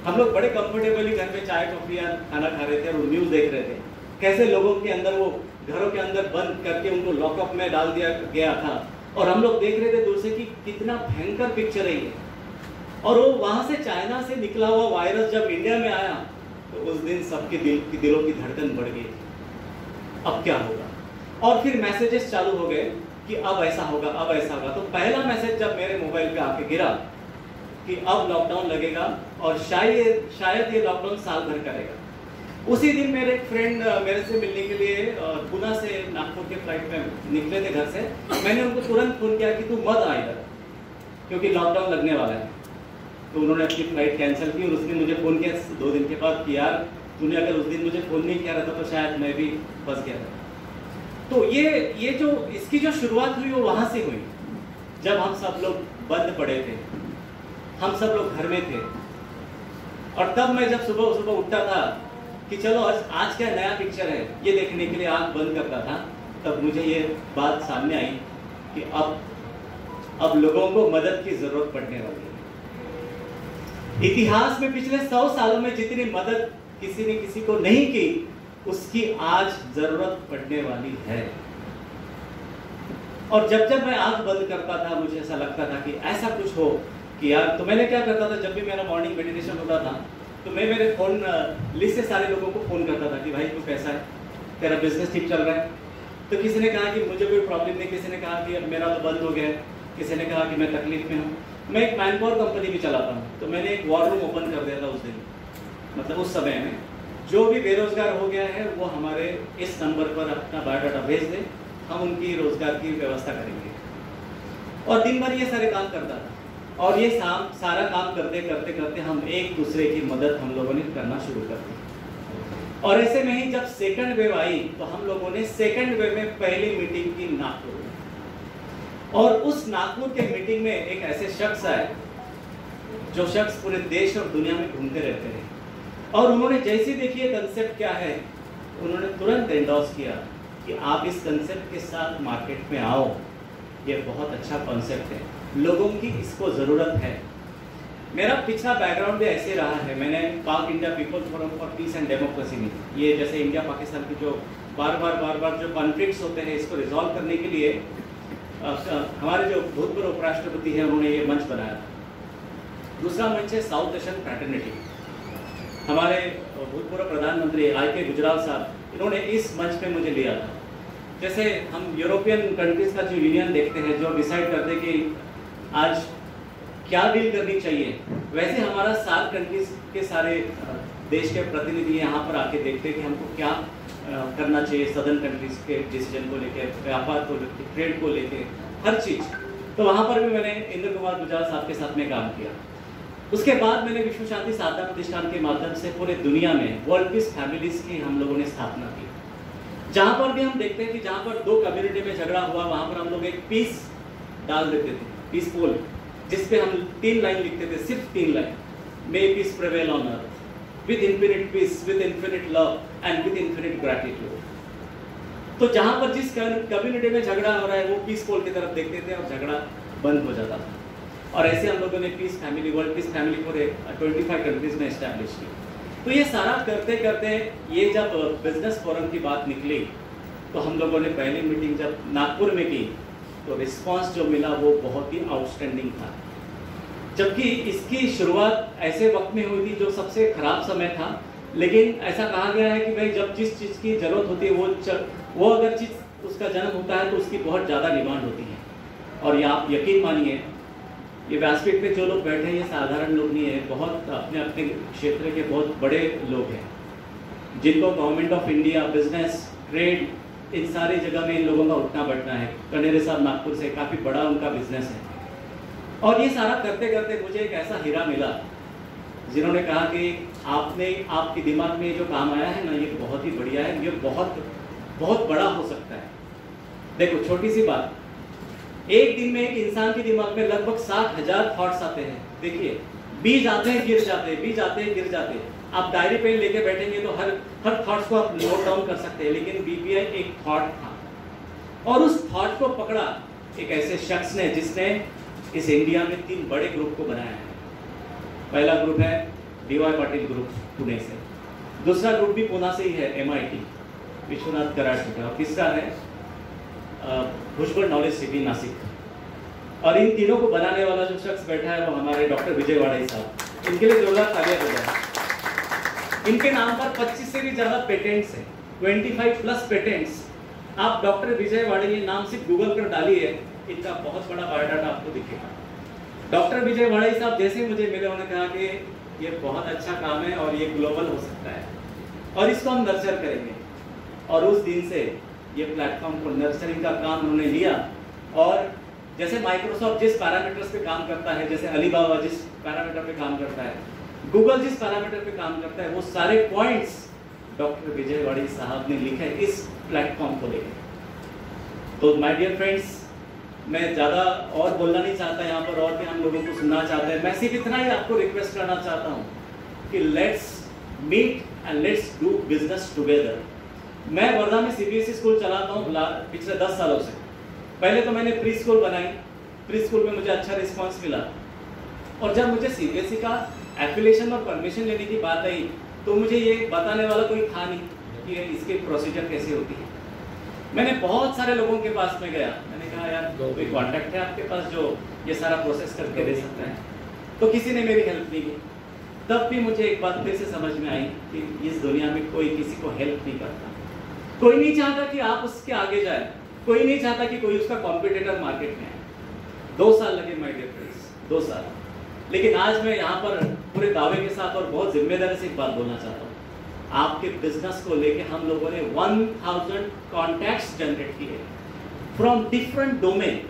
Speaker 5: हम लोग बड़े कंफर्टेबली घर में चाय कॉफी या खाना खा रहे थे और न्यूज़ देख रहे थे, कैसे लोगों के अंदर वो घरों के अंदर बंद करके उनको लॉकअप में डाल दिया गया था। और हम लोग देख रहे थे दूर से कि कितना भयंकर पिक्चर है ये। और वो वहाँ से चाइना से निकला हुआ वायरस जब इंडिया में आया तो उस दिन सबके दिलों की धड़कन बढ़ गई, अब क्या होगा। और फिर मैसेजेस चालू हो गए कि अब ऐसा होगा, अब ऐसा होगा। तो पहला मैसेज जब मेरे मोबाइल पे आके गिरा कि अब लॉकडाउन लगेगा और शायद ये लॉकडाउन साल भर करेगा। उसी दिन मेरे एक फ्रेंड मेरे से मिलने के लिए पुणे से नागपुर के फ्लाइट में निकले थे घर से। मैंने उनको तुरंत फ़ोन किया कि तू मत आ इधर क्योंकि लॉकडाउन लगने वाला है। तो उन्होंने अपनी फ्लाइट कैंसिल की और उसने मुझे फ़ोन किया 2 दिन के बाद कि यार तूने अगर उस दिन मुझे फ़ोन नहीं किया रहता तो शायद मैं भी फंस गया था। तो ये जो इसकी जो शुरुआत हुई वो वहाँ से हुई जब हम सब लोग बंद पड़े थे, हम सब लोग घर में थे। और तब मैं जब सुबह उठता था कि चलो आज क्या नया पिक्चर है ये देखने के लिए आँख बंद करता था, तब मुझे ये बात सामने आई कि अब
Speaker 12: अब लोगों को मदद की जरूरत पड़ने वाली है। इतिहास में पिछले 100 सालों में जितनी मदद किसी ने किसी को नहीं की, उसकी आज जरूरत पड़ने वाली है। और जब जब मैं आंख बंद करता था, मुझे ऐसा लगता था कि ऐसा कुछ हो कि यार, तो मैंने क्या करता था, जब भी मेरा मॉर्निंग मेडिटेशन होता था तो मैं मेरे फोन लिस्ट से सारे लोगों को फोन करता था कि भाई तू कैसा है, तेरा बिजनेस ठीक चल रहा है। तो किसी ने कहा कि मुझे कोई प्रॉब्लम नहीं, किसी ने कहा कि अब मेरा तो बंद हो गया है, किसी ने कहा कि मैं तकलीफ में हूँ। मैं एक मैनपावर कंपनी भी चलाता हूँ, तो मैंने एक वॉर रूम ओपन कर दिया था उस दिन, मतलब उस समय में जो भी बेरोजगार हो गया है वो हमारे इस नंबर पर अपना बायोडाटा भेज दे, हम उनकी रोजगार की व्यवस्था करेंगे। और दिन भर ये सारे काम करता था, और ये सारा काम करते करते करते हम एक दूसरे की मदद हम लोगों ने करना शुरू कर दी। और ऐसे में ही जब सेकंड वेव आई तो हम लोगों ने सेकंड वेव में पहली मीटिंग की नागपुर में, और उस नागपुर के मीटिंग में एक ऐसे शख्स आए जो शख्स पूरे देश और दुनिया में घूमते रहते हैं, और उन्होंने जैसे देखिए कंसेप्ट क्या है, उन्होंने तुरंत एंडोर्स किया कि आप इस कंसेप्ट के साथ मार्केट में आओ, ये बहुत अच्छा कंसेप्ट है, लोगों की इसको ज़रूरत है। मेरा पिछला बैकग्राउंड भी ऐसे रहा है, मैंने पाक India people forum for piece and democracy में, ये जैसे इंडिया पाकिस्तान की जो बार बार जो कॉन्फ्लिक्ट्स होते हैं, इसको रिजॉल्व करने के लिए हमारे जो भूतपूर्व उपराष्ट्रपति हैं उन्होंने ये मंच बनाया था। दूसरा मंच है साउथ एशियन फ्रैटर्निटी, हमारे भूतपूर्व प्रधानमंत्री आईके गुजराल साहब, इन्होंने इस मंच पे मुझे लिया था। जैसे हम यूरोपियन कंट्रीज का जो यूनियन देखते हैं, जो डिसाइड करते हैं कि आज क्या डील करनी चाहिए, वैसे हमारा 7 कंट्रीज के सारे देश के प्रतिनिधि यहाँ पर आके देखते हैं कि हमको क्या करना चाहिए सदर्न कंट्रीज के डिसीजन को लेके, व्यापार को लेके, ट्रेड को लेके, हर चीज़। तो वहाँ पर भी मैंने इंद्र कुमार गुजराल साहब के साथ में काम किया। उसके बाद मैंने विश्व शांति साधना प्रतिष्ठान के माध्यम से पूरे दुनिया में वर्ल्ड पीस फैमिलीज की हम लोगों ने स्थापना की। जहाँ पर भी हम देखते हैं कि जहाँ पर 2 कम्युनिटी में झगड़ा हुआ, वहाँ पर हम लोग एक पीस डाल देते थे, पीस पोल, जिसपे हम 3 लाइन लिखते थे, सिर्फ 3 line, may piece prevail on earth with infinite peace, with infinite love and with infinite gratitude। तो जहाँ पर जिस कम्युनिटी में झगड़ा हो रहा है वो पीस पोल की तरफ देखते थे और झगड़ा बंद हो जाता था। और ऐसे हम लोगों ने peace family, world peace family पूरे 25 कंट्रीज में एस्टैब्लिश की। तो ये सारा करते करते ये जब बिजनेस फोरम की बात निकली तो हम लोगों ने पहली मीटिंग जब नागपुर में की तो रिस्पॉन्स जो मिला वो बहुत ही आउटस्टैंडिंग था। जबकि इसकी शुरुआत ऐसे वक्त में हुई थी जो सबसे खराब समय था, लेकिन ऐसा कहा गया है कि भाई जब जिस चीज़ की ज़रूरत होती है वो अगर चीज़ उसका जन्म होता है तो उसकी बहुत ज़्यादा डिमांड होती है। और ये आप यकीन मानिए, ये व्यासपीठ पे जो लोग बैठे हैं ये साधारण लोग नहीं है, बहुत अपने अपने क्षेत्र के बहुत बड़े लोग हैं जिनको government of India, business, trade, इन सारी जगह में इन लोगों का उठना बैठना है। कनेरे साहब नागपुर से, काफ़ी बड़ा उनका बिजनेस है। और ये सारा करते करते मुझे एक ऐसा हीरा मिला जिन्होंने कहा कि आपके दिमाग में जो काम आया है ना, ये बहुत ही बढ़िया है, ये बहुत बहुत बड़ा हो सकता है। देखो छोटी सी बात, एक दिन में एक इंसान के दिमाग में लगभग 60,000 थॉट्स आते हैं। देखिए, बीज आते हैं गिर जाते हैं, बीज आते हैं गिर जाते हैं। आप डायरी पेन लेके बैठेंगे तो हर थॉट्स को आप नोट डाउन कर सकते हैं, लेकिन बीपीआई एक थॉट था और उस थॉट को पकड़ा एक ऐसे शख्स ने जिसने इस इंडिया में 3 बड़े ग्रुप को बनाया है। पहला ग्रुप है DY पाटिल ग्रुप पुणे से, दूसरा ग्रुप भी पुणे से ही है, MIT विश्वनाथ कराड़ से, और तीसरा है भुजबल नॉलेज सिटी नासिक। और इन तीनों को बनाने वाला जो शख्स बैठा है वो हमारे डॉक्टर विजय वाड़ाई साहब, इनके लिए जोरदार तालियां बजाएं। इनके नाम पर 25 से भी ज़्यादा पेटेंट्स हैं, 25+ पेटेंट्स। आप डॉक्टर विजय वाड़ाई नाम से गूगल पर डालिए, इनका बहुत बड़ा बायोडाटा आपको दिखेगा। डॉक्टर विजय वाड़ाई साहब जैसे मुझे मिले, उन्होंने कहा कि ये बहुत अच्छा काम है और ये ग्लोबल हो सकता है और इसको हम नर्चर करेंगे। और उस दिन से ये प्लेटफॉर्म को नर्चरिंग का काम उन्होंने लिया। और जैसे माइक्रोसॉफ्ट जिस पैरामीटर्स पे काम करता है, जैसे अलीबाबा जिस पैरामीटर पे काम करता है, गूगल जिस पैरामीटर पे काम करता है, वो सारे पॉइंट्स डॉक्टर विजय वाड़ाई साहब ने लिखे इस प्लेटफॉर्म को लेकर। तो माय डियर फ्रेंड्स, मैं ज़्यादा और बोलना नहीं चाहता यहाँ पर, और भी हम लोगों को सुनना चाहते हैं। मैं सिर्फ इतना ही आपको रिक्वेस्ट करना चाहता हूँ कि let's meet and let's do business together. मैं वर्धा में CBSE स्कूल चलाता हूँ पिछले 10 सालों से। पहले तो मैंने प्री स्कूल बनाई, प्री स्कूल में मुझे अच्छा रिस्पांस मिला, और जब मुझे सीबीएसई का एफिलिएशन और परमिशन लेने की बात आई तो मुझे ये बताने वाला कोई था नहीं कि इसके प्रोसीजर कैसे होती है। मैंने बहुत सारे लोगों के पास में गया, मैंने कहा यार कोई कॉन्टैक्ट है आपके पास जो ये सारा प्रोसेस करके दे सकता है, तो किसी ने मेरी हेल्प नहीं की। तब भी मुझे एक बात फिर से समझ में आई कि इस दुनिया में कोई किसी को हेल्प नहीं करता, कोई नहीं चाहता कि आप उसके आगे जाए, कोई नहीं चाहता कि कोई उसका कॉम्पिटिटर मार्केट में आए। 2 साल लगे माय डियर फ्रेंड्स, 2 साल। लेकिन आज मैं यहाँ पर पूरे दावे के साथ और बहुत जिम्मेदारी से एक बात बोलना चाहता हूँ, आपके बिजनेस को लेके हम लोगों ने 1000 कॉन्टैक्ट्स जनरेट किए फ्रॉम डिफरेंट डोमेन।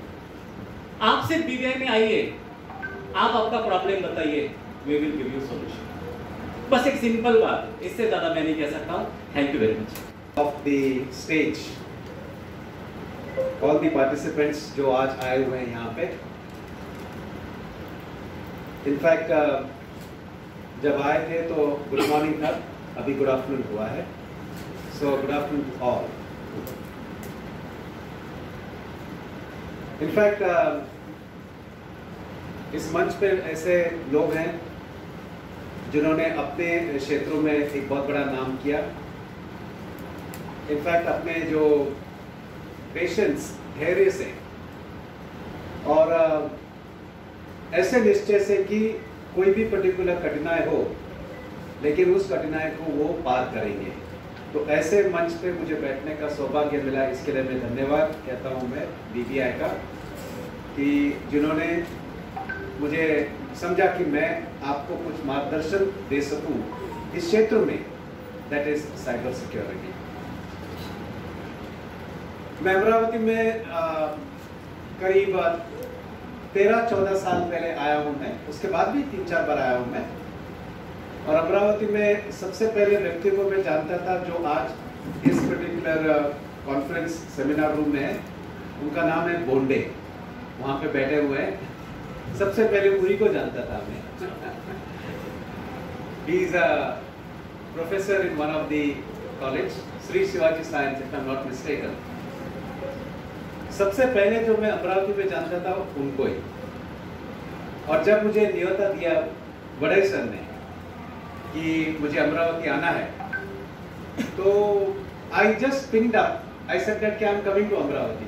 Speaker 12: आप सिर्फ BVI में आइए, आप आपका प्रॉब्लम बताइए, we will give you solution. बस एक सिंपल बात, इससे ज्यादा मैं नहीं कह सकता हूँ। Thank you very much.
Speaker 7: Of the stage all the participants जो आज आए हुए हैं यहाँ पे, इनफैक्ट जब आए थे तो गुड मॉर्निंग था, अभी गुड आफ्टरनून हुआ है, so good afternoon to all. In fact इस मंच पे ऐसे लोग हैं जिन्होंने अपने क्षेत्रों में एक बहुत बड़ा नाम किया। इनफैक्ट अपने जो पेशेंस, धैर्य से और ऐसे निश्चय से कि कोई भी पर्टिकुलर कठिनाई हो लेकिन उस कठिनाई को वो पार करेंगे, तो ऐसे मंच पे मुझे बैठने का सौभाग्य मिला। इसके लिए मैं धन्यवाद कहता हूँ मैं BVI का, कि जिन्होंने मुझे समझा कि मैं आपको कुछ मार्गदर्शन दे सकूं इस क्षेत्र में, दैट इज साइबर सिक्योरिटी। मैं अमरावती में करीब 13-14 साल पहले आया हूं मैं, उसके बाद भी 3-4 बार आया हूं मैं। और अमरावती में सबसे पहले व्यक्ति को मैं जानता था जो आज इस पर्टिकुलर कॉन्फ्रेंस सेमिनार रूम में है, उनका नाम है बोंडे, वहाँ पे बैठे हुए हैं। सबसे पहले उन्हीं को जानता था मैं। He is a professor in one of the college, Sri Shivaji Science, if I am not mistaken. सबसे पहले जो मैं अमरावती में जानता था उनको ही। और जब मुझे न्योता दिया बड़े सर ने कि मुझे अमरावती आना है, तो I just picked up, I said that I am coming to Amravati.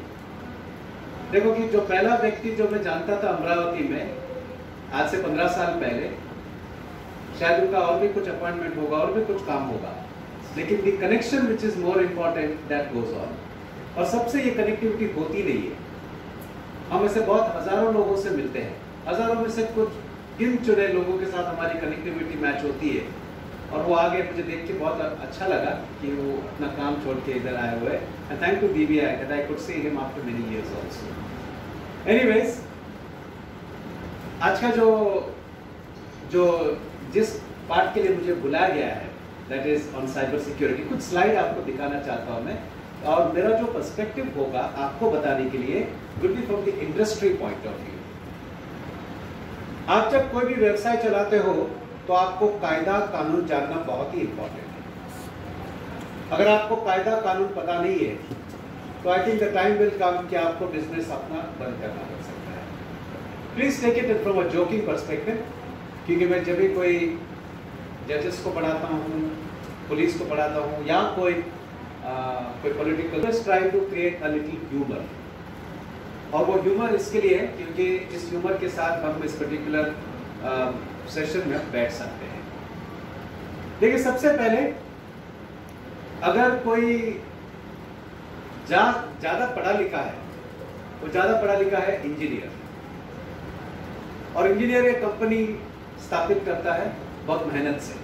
Speaker 7: देखो कि जो पहला व्यक्ति जो मैं जानता था अमरावती में आज से 15 साल पहले, शायद उनका और भी कुछ अपॉइंटमेंट होगा और भी कुछ काम होगा, लेकिन the connection which is more important that goes on. और सबसे ये कनेक्टिविटी होती नहीं है, हम ऐसे बहुत हजारों लोगों से मिलते हैं, हजारों में से कुछ गिन चुने लोगों के साथ हमारी कनेक्टिविटी मैच होती है। और वो आगे मुझे देख के बहुत अच्छा लगा कि वो अपना काम छोड़ के इधर आए हुए। And thank to BVI that I could see him after many years also. Anyways, आज का जो जिस पार्ट के लिए मुझे बुलाया गया है, that is on cyber security. कुछ स्लाइड आपको दिखाना चाहता हूँ मैं, और मेरा जो पर्सपेक्टिव होगा आपको बताने के लिए will be from the industry point of view. आप जब कोई भी व्यवसाय चलाते हो तो आपको कायदा कानून जानना बहुत ही इंपॉर्टेंट है। अगर आपको कायदा कानून पता नहीं है तो I think the time will come कि आपको बिजनेस अपना बंद करना पड़ सकता है। Please take it from a joking perspective, क्योंकि मैं जब भी कोई जजेस को पढ़ाता हूँ, पुलिस को पढ़ाता हूँ, या कोई political, try to create a little humour. और वो ह्यूमर इसके लिए है क्योंकि इस ह्यूमर के साथ हम इस पर्टिकुलर सेशन में बैठ सकते हैं। देखिए, सबसे पहले अगर कोई ज्यादा पढ़ा लिखा है, वो ज्यादा पढ़ा लिखा है इंजीनियर, और इंजीनियर एक कंपनी स्थापित करता है बहुत मेहनत से,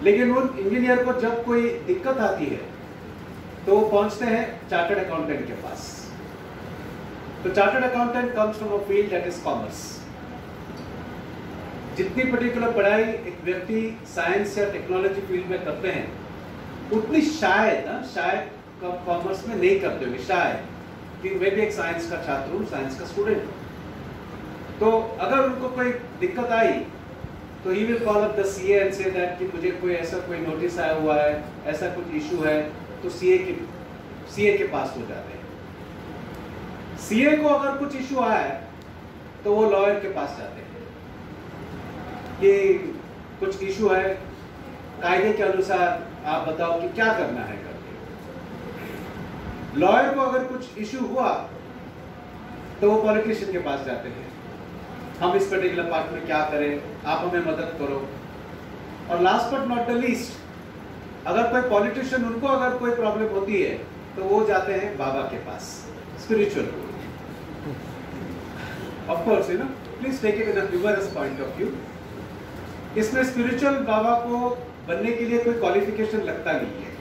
Speaker 7: लेकिन उन इंजीनियर को जब कोई दिक्कत आती है तो वो पहुंचते हैं चार्टर्ड अकाउंटेंट के पास। तो chartered accountant comes from a field that is commerce. जितनी पर्टिकुलर पढ़ाई एक व्यक्ति साइंस या टेक्नोलॉजी फील्ड में करते हैं, उतनी शायद कॉमर्स में नहीं करते होंगे, शायद, क्योंकि मैं भी एक साइंस का छात्र हूँ, साइंस का स्टूडेंट हूँ। तो अगर उनको कोई दिक्कत आई तो he will call up the CA and say that कि मुझे कोई नोटिस आया हुआ है, ऐसा कुछ इशू है, तो CA के पास हो जाते हैं।
Speaker 13: सीए को अगर कुछ इशू आया है तो वो लॉयर के पास जाते हैं कि कुछ इशू है, कायदे के अनुसार आप बताओ कि क्या करना है करके। लॉयर को अगर कुछ इशू हुआ तो वो पॉलिटिशियन के पास जाते हैं, हम इस पर्टिकुलर पार्ट में क्या करें, आप हमें मदद करो। और last but not the least, अगर कोई पॉलिटिशियन, उनको अगर कोई प्रॉब्लम होती है तो वो जाते हैं बाबा के पास, spiritual. Of course you know, please take it in a humorous point of view. इसमें स्पिरिचुअल बाबा को बनने के लिए कोई क्वालिफिकेशन लगता नहीं है,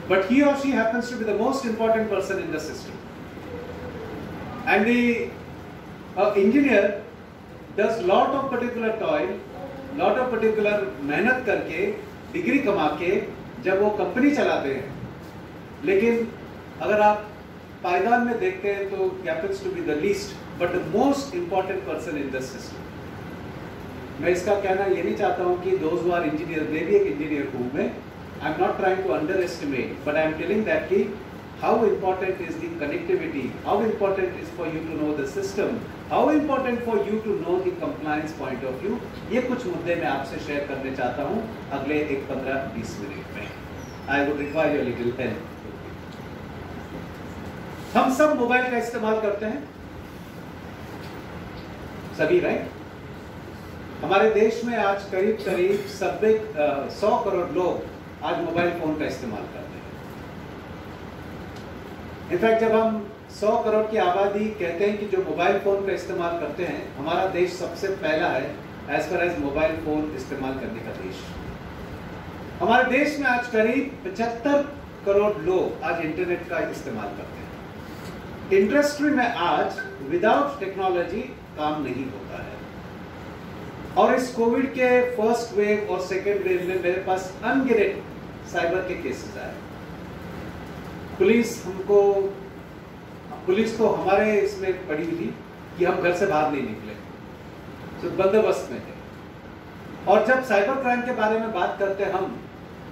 Speaker 13: बट ही और she happens to be the most important person in the system. And the engineer does lot of particular toil, lot of particular मेहनत करके, डिग्री कमा के जब वो कंपनी चलाते हैं, लेकिन अगर आप पायदान में देखते हैं तो happens to be the least but the most important person in the system. मैं इसका कहना ये नहीं चाहता हूं कि दोज हु आर इंजीनियर, मैं भी एक इंजीनियर हूं, मैं I am not trying to underestimate, but I am telling that कि how important is the connectivity, how important is for you to know the system, how important for you to know the compliance point of view. ये कुछ मुद्दे मैं आपसे share करने चाहता हूं अगले 15-20 मिनट में। I would require your little help. हम सब मोबाइल का इस्तेमाल करते हैं, सभी, राइट? हमारे देश में आज करीब 100 करोड़ लोग आज मोबाइल फोन का इस्तेमाल करते हैं। इनफैक्ट जब हम 100 करोड़ की आबादी कहते हैं कि जो मोबाइल फोन का इस्तेमाल करते हैं, हमारा देश सबसे पहला है as far as mobile phone इस्तेमाल करने का देश। हमारे देश में आज करीब 75 करोड़ लोग आज इंटरनेट का इस्तेमाल करते हैं। इंडस्ट्री में आज विदाउट टेक्नोलॉजी काम नहीं होता है। और इस कोविड के फर्स्ट वेव और सेकेंड वेव में मेरे पास अनगिनत साइबर के केसेस आए। पुलिस तो हमारे इसमें पड़ी हुई थी कि हम घर से बाहर नहीं निकले, तो बंदोबस्त में थे। और जब साइबर क्राइम के बारे में बात करते हैं हम,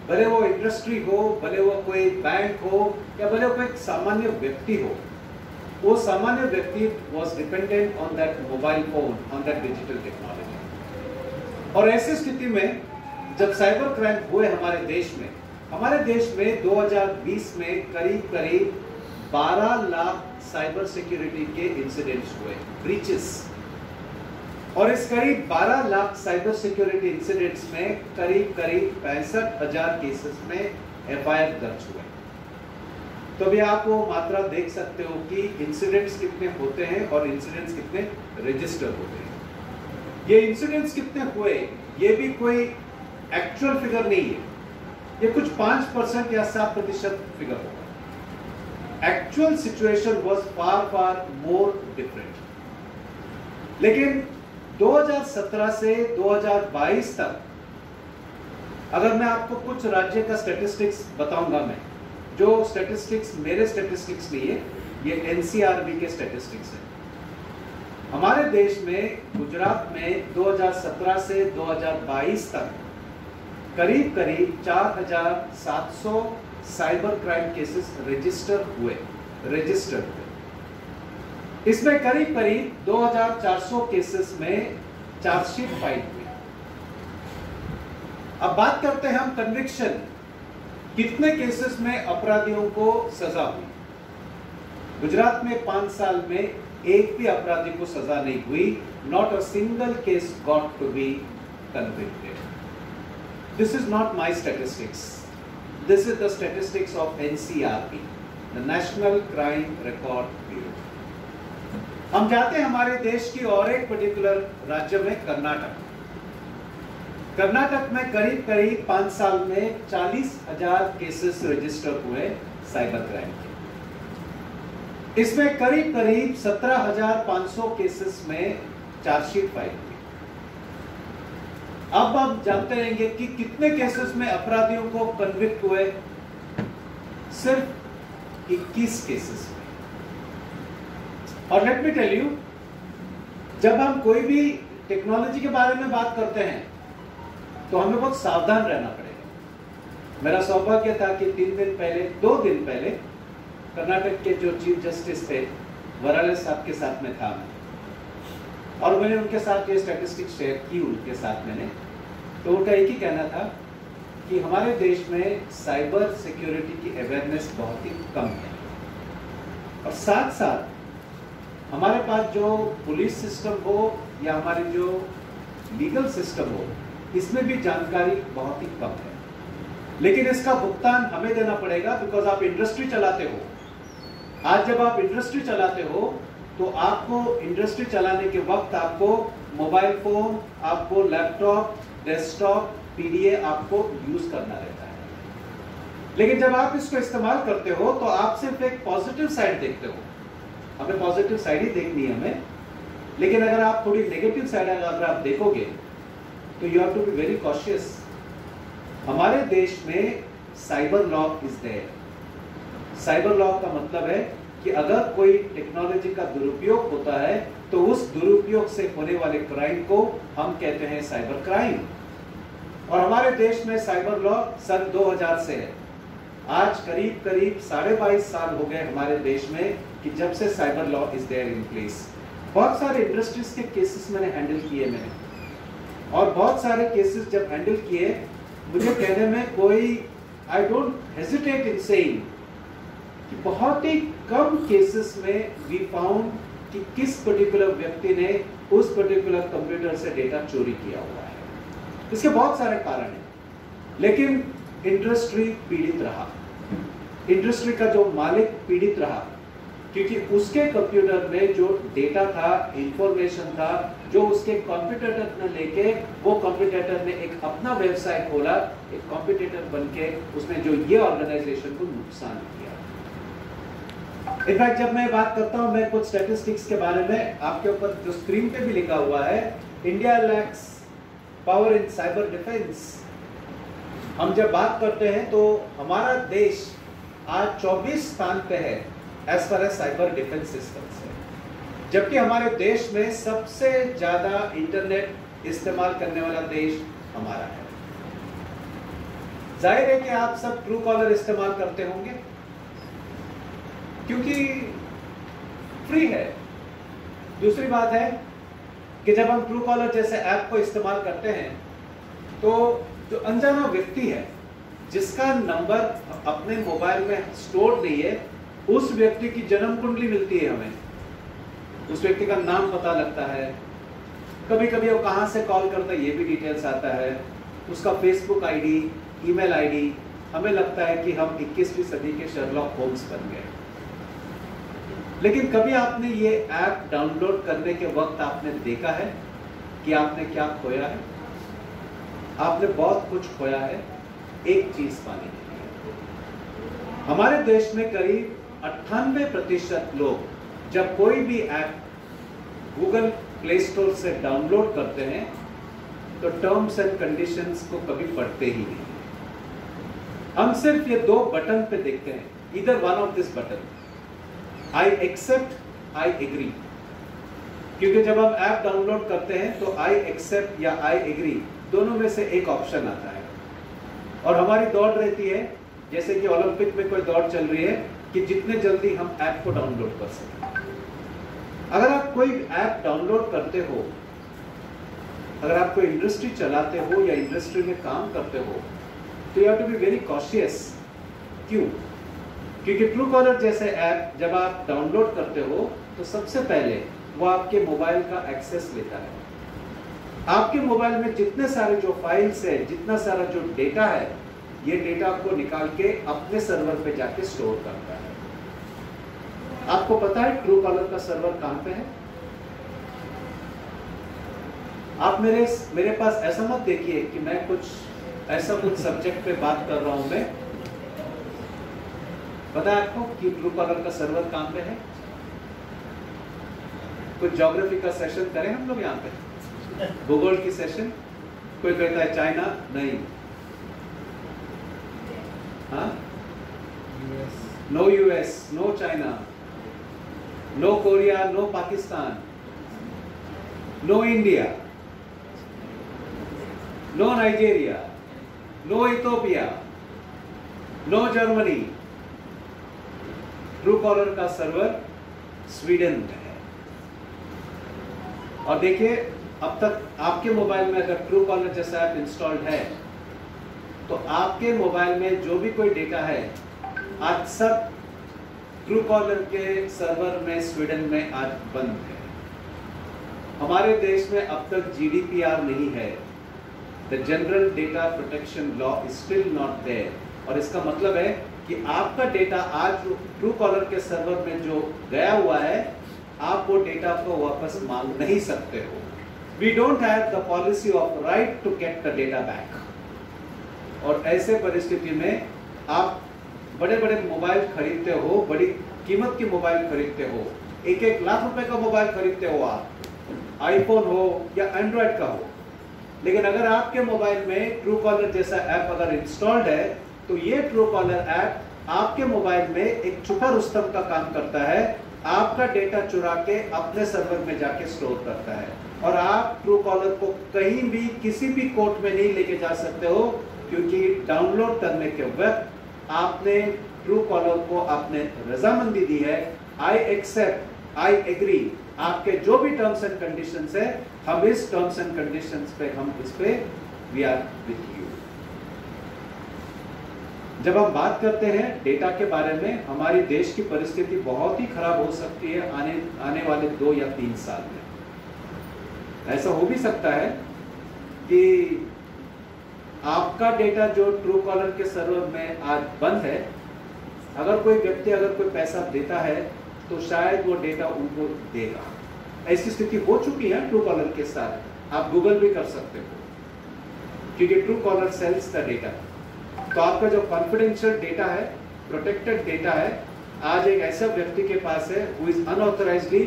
Speaker 13: भले वो इंडस्ट्री हो, भले वो कोई बैंक हो, या भले वो कोई सामान्य व्यक्ति हो, वो सामान्य व्यक्ति was dependent on that mobile phone, on that digital technology. और ऐसी स्थिति में जब साइबर क्राइम हुए हमारे देश में 2020 में करीब 12 लाख साइबर सिक्योरिटी के इंसिडेंट्स हुए, ब्रीचेस। और इस करीब 12 लाख साइबर सिक्योरिटी इंसिडेंट्स में करीब 65,000 केसेस में एफआईआर दर्ज हुए। तो अभी आप वो मात्रा देख सकते हो कि इंसिडेंट्स कितने होते हैं और इंसिडेंट्स कितने रजिस्टर होते हैं। ये इंसिडेंट्स कितने हुए, ये भी कोई एक्चुअल फिगर नहीं है, ये कुछ 5% या 7% फिगर होगा। Actual situation was far more different. लेकिन 2017 से 2022 तक अगर मैं आपको कुछ राज्य का स्टैटिस्टिक्स बताऊंगा, मैं जो स्टैटिस्टिक्स मेरे स्टैटिस्टिक्स नहीं है, ये एनसीआरबी के स्टैटिस्टिक्स है। हमारे देश में गुजरात में 2017 से 2022 तक करीब 4,700 साइबर क्राइम केसेस रजिस्टर हुए। इसमें करीब 2,400 केसेस में चार्जशीट फाइल हुई। अब बात करते हैं हम कन्विक्शन, कितने केसेस में अपराधियों को सजा हुई। गुजरात में 5 साल में एक भी अपराधी को सजा नहीं हुई। Not a single case got to be convicted. This is not my statistics, this is the statistics of NCRB, the National Crime Record Bureau. हम जाते हैं हमारे देश की और एक पर्टिकुलर राज्य में, कर्नाटक में करीब 5 साल में 40,000 केसेस रजिस्टर हुए साइबर क्राइम के। इसमें करीब 17,500 केसेस में चार्जशीट फाइल हुई। अब आप जानते रहेंगे कि कितने केसेस में अपराधियों को कन्विक्ट हुए, सिर्फ 21 केसेस में। और लेट मी टेल यू, जब हम कोई भी टेक्नोलॉजी के बारे में बात करते हैं तो हमें बहुत सावधान रहना पड़ेगा। मेरा सौभाग्य था कि 2 दिन पहले कर्नाटक के जो चीफ जस्टिस थे वराले साहब के साथ में था मैं, और मैंने उनके साथ ये स्टैटिस्टिक्स शेयर की उनके साथ मैंने, तो उनका एक ही कहना था कि हमारे देश में साइबर सिक्योरिटी की अवेयरनेस बहुत ही कम है, और साथ साथ हमारे पास जो पुलिस सिस्टम हो या हमारी जो लीगल सिस्टम हो, इसमें भी जानकारी बहुत ही कम है। लेकिन इसका भुगतान हमें देना पड़ेगा, बिकॉज आप इंडस्ट्री चलाते हो। आज जब आप इंडस्ट्री चलाते हो तो आपको इंडस्ट्री चलाने के वक्त आपको मोबाइल फोन, आपको लैपटॉप, डेस्कटॉप, पीडीए आपको यूज करना रहता है। लेकिन जब आप इसको इस्तेमाल करते हो तो आप सिर्फ एक पॉजिटिव साइड देखते हो। हमें पॉजिटिव साइड ही देखनी है हमें, लेकिन अगर आप थोड़ी नेगेटिव साइड अगर आप देखोगे तो you have to be very cautious. हमारे देश में cyber law is there. Cyber law का मतलब है कि अगर कोई टेक्नोलॉजी का दुरुपयोग होता है तो उस दुरुपयोग से होने वाले क्राइम को हम कहते हैं साइबर क्राइम। और हमारे देश में साइबर लॉ सन 2000 से है। आज करीब 22.5 साल हो गए हमारे देश में कि जब से cyber law is there in place. बहुत सारे इंडस्ट्रीज के केसेस मैंने हैंडल किए मैंने, और बहुत सारे केसेस जब हैंडल किए मुझे कहने में कोई I don't hesitate in saying कि बहुत ही कम केसेस में वी फाउंड कि किस पर्टिकुलर व्यक्ति ने उस पर्टिकुलर कंप्यूटर से डेटा चोरी किया हुआ है। इसके बहुत सारे कारण हैं, लेकिन इंडस्ट्री पीड़ित रहा। इंडस्ट्री का जो मालिक पीड़ित रहा, क्योंकि उसके कंप्यूटर में जो डेटा था, इंफॉर्मेशन था, जो उसके कॉम्पिटिटर ने लेके वो कॉम्पिटिटर ने एक अपना व्यवसाय खोला, एक कॉम्पिटिटर बनके उसने जो ये ऑर्गेनाइजेशन को नुकसान किया। इनफैक्ट जब मैं बात करता हूं, मैं कुछ स्टैटिस्टिक्स के बारे में आपके ऊपर जो स्क्रीन पे भी लिखा हुआ है, India lakhs power in cyber defence. हम जब बात करते हैं तो हमारा देश आज 24 स्थान पे है as far as cyber defence systems है, जबकि हमारे देश में सबसे ज्यादा इंटरनेट इस्तेमाल करने वाला देश हमारा है। जाहिर है कि आप सब ट्रू कॉलर इस्तेमाल करते होंगे क्योंकि फ्री है। दूसरी बात है कि जब हम ट्रू कॉलर जैसे ऐप को इस्तेमाल करते हैं तो जो अनजाना व्यक्ति है जिसका नंबर अपने मोबाइल में स्टोर नहीं है, उस व्यक्ति की जन्म कुंडली मिलती है हमें, उस व्यक्ति का नाम पता लगता है, कभी कभी वो कहाँ से कॉल करता है ये भी डिटेल्स आता है, उसका फेसबुक आईडी, ईमेल आईडी। हमें लगता है कि हम 21वीं सदी के शर्लॉक होम्स बन गए। लेकिन कभी आपने ये ऐप डाउनलोड करने के वक्त आपने देखा है कि आपने क्या खोया है? आपने बहुत कुछ खोया है एक चीज पाने के लिए। हमारे देश में करीब 98% लोग जब कोई भी ऐप गूगल प्ले स्टोर से डाउनलोड करते हैं तो टर्म्स एंड कंडीशंस को कभी पढ़ते ही नहीं। हम सिर्फ ये 2 बटन पे देखते हैं, either one of this button, I accept, I agree. क्योंकि जब हम ऐप डाउनलोड करते हैं तो आई एक्सेप्ट या आई एग्री दोनों में से एक ऑप्शन आता है, और हमारी दौड़ रहती है जैसे कि ओलंपिक में कोई दौड़ चल रही है कि जितने जल्दी हम ऐप को डाउनलोड कर सकें। अगर आप कोई ऐप डाउनलोड करते हो, अगर आप कोई इंडस्ट्री चलाते हो या इंडस्ट्री में काम करते हो, तो you have to be very cautious. क्यों? क्योंकि ट्रू कॉलर जैसे ऐप जब आप डाउनलोड करते हो तो सबसे पहले वो आपके मोबाइल का एक्सेस लेता है। आपके मोबाइल में जितने सारे जो फाइल्स है, जितना सारा जो डेटा है, ये डेटा को निकाल के अपने सर्वर पे जाके स्टोर करता है। आपको पता है ट्रू कॉलर का सर्वर कहां पे है? आप मेरे पास ऐसा मत देखिए कि मैं ऐसा कुछ सब्जेक्ट पे बात कर रहा हूं। मैं पता है आपको कि ट्रू कॉलर का सर्वर कहां पे है? कुछ ज्योग्राफी का सेशन करें हम लोग यहाँ पे, भूगोल की सेशन। कोई कहता है चाइना, नहीं, हाँ, no US, no China, no Korea, no Pakistan, no India, no Nigeria, no Ethiopia, no Germany, Truecaller का सर्वर स्वीडन में है। और देखिए, अब तक आपके मोबाइल में अगर ट्रू कॉलर जैसा ऐप इंस्टॉल्ड है तो आपके मोबाइल में जो भी कोई डेटा है आज सब ट्रू कॉलर के सर्वर में स्वीडन में आज बंद है। हमारे देश में अब तक GDPR नहीं है, the general data protection law is still not there. और इसका मतलब है कि आपका डेटा आज ट्रू कॉलर के सर्वर में जो गया हुआ है, आप वो डेटा को वापस मांग नहीं सकते हो। We don't have the policy of right to get the data back. और ऐसे परिस्थिति में आप बड़े बड़े मोबाइल खरीदते हो, बड़ी कीमत की मोबाइल खरीदते हो, 1-1 लाख रुपए का मोबाइल खरीदते हो, आप आईफोन हो या एंड्रॉयड का हो, लेकिन अगर आपके मोबाइल में ट्रू कॉलर जैसा ऐप अगर इंस्टॉल्ड है तो ये ट्रू कॉलर ऐप आपके मोबाइल में एक छुपा रुस्तम का काम करता है, आपका डेटा चुरा के अपने सर्वर में जाके स्टोर करता है। और आप ट्रू कॉलर को कहीं भी किसी भी कोर्ट में नहीं लेके जा सकते हो, क्योंकि डाउनलोड करने के वक्त आपने ट्रू कॉलर को आपने रजामंदी दी है, आई एक्सेप्ट, आई एग्री, आपके जो भी टर्म्स एंड कंडीशंस है, हम इस टर्म्स एंड कंडीशंस पे हम इस पे वी आर विथ यू। जब हम बात करते हैं डेटा के बारे में, हमारी देश की परिस्थिति बहुत ही खराब हो सकती है आने वाले 2 या 3 साल में। ऐसा हो भी सकता है कि आपका डेटा जो ट्रू कॉलर के सर्वर में आज बंद है, अगर कोई व्यक्ति अगर कोई पैसा देता है तो शायद वो डेटा उनको देगा। ऐसी स्थिति हो चुकी है ट्रू कॉलर के साथ, आप गूगल भी कर सकते हो, क्योंकि Truecaller sells the data. तो आपका जो कॉन्फिडेंशियल डेटा है, प्रोटेक्टेड डेटा है, आज एक ऐसा व्यक्ति के पास है who is unauthorisedly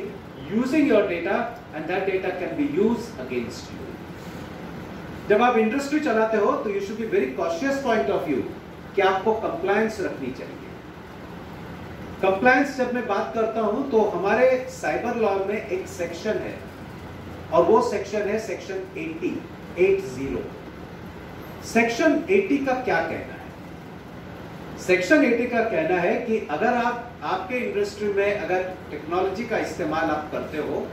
Speaker 13: using your data and that data can be used against you. जब आप इंडस्ट्री चलाते हो तो you should be very cautious point of view कि आपको कंप्लायंस रखनी चाहिए। कंप्लायंस जब मैं बात करता हूं तो हमारे साइबर लॉ में एक सेक्शन है और वो सेक्शन है सेक्शन 80। सेक्शन 80 का क्या कहना है? सेक्शन 80 का कहना है कि अगर आपके इंडस्ट्री में अगर टेक्नोलॉजी का इस्तेमाल आप करते हो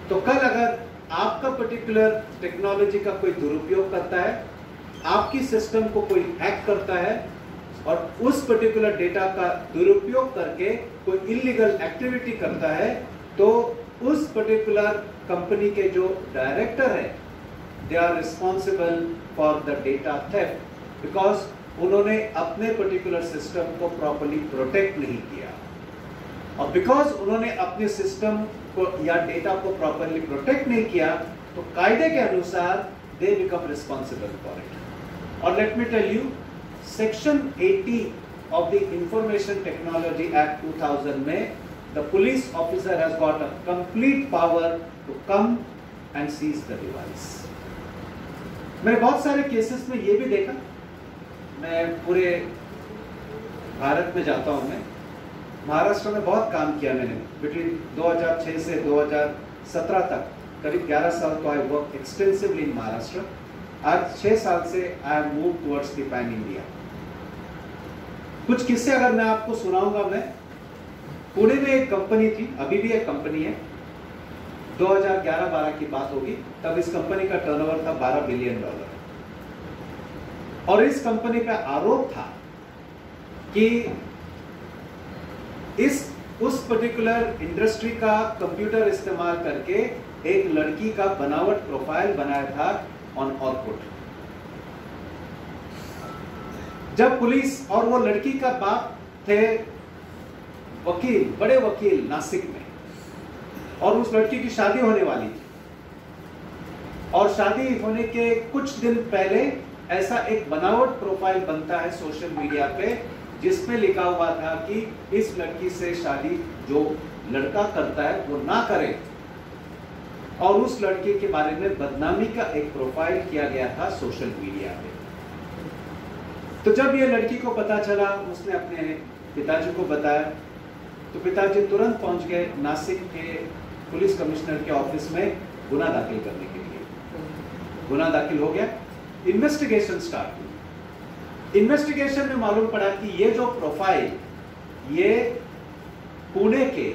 Speaker 13: तो कल अगर आपका पर्टिकुलर टेक्नोलॉजी का कोई दुरुपयोग करता है, आपकी सिस्टम को कोई हैक करता है और उस पर्टिकुलर डेटा का दुरुपयोग करके कोई इलीगल एक्टिविटी करता है, तो उस पर्टिकुलर कंपनी के जो डायरेक्टर है, they are responsible for the data theft, because उन्होंने अपने पर्टिकुलर सिस्टम को प्रॉपर्ली प्रोटेक्ट नहीं किया। और बिकॉज उन्होंने अपने सिस्टम को या डेटा को प्रॉपर्ली प्रोटेक्ट नहीं किया, तो कायदे के अनुसार they become responsible for it. और let me tell you, section 80 of the information technology act 2000 में the police officer has got a complete power to come and seize the device. मैंने बहुत सारे केसेस में ये भी देखा, मैं पूरे भारत में जाता हूं, मैं महाराष्ट्र में बहुत काम किया मैंने बिटवीन 2006 से 2017 तक, करीब 11 साल तो I work extensively in Maharashtra. आज 6 साल से I have move towards the pan India. कुछ किस्से अगर मैं आपको सुनाऊंगा, मैं पुणे में एक कंपनी थी, अभी भी एक कंपनी है, 2011-12 की बात होगी, तब इस कंपनी का टर्नओवर था $12 बिलियन। और इस कंपनी पे आरोप था कि उस पर्टिकुलर इंडस्ट्री का कंप्यूटर इस्तेमाल करके एक लड़की का बनावट प्रोफाइल बनाया था ऑन ऑर्कुट। जब पुलिस, और वो लड़की का बाप थे वकील, बड़े वकील नासिक में, और उस लड़की की शादी होने वाली थी, और शादी होने के कुछ दिन पहले ऐसा एक बनावट प्रोफाइल बनता है सोशल मीडिया पे जिसमें लिखा हुआ था कि इस लड़की से शादी जो लड़का करता है वो ना करे, और उस लड़के के बारे में बदनामी का एक प्रोफाइल किया गया था सोशल मीडिया पे। तो जब ये लड़की को पता चला, उसने अपने पिताजी को बताया, तो पिताजी तुरंत पहुंच गए नासिक के पुलिस कमिश्नर के ऑफिस में गुना दाखिल करने के लिए। गुना दाखिल हो गया, इन्वेस्टिगेशन स्टार्ट हुई। इन्वेस्टिगेशन में मालूम पड़ा कि ये जो प्रोफाइल, ये पुणे के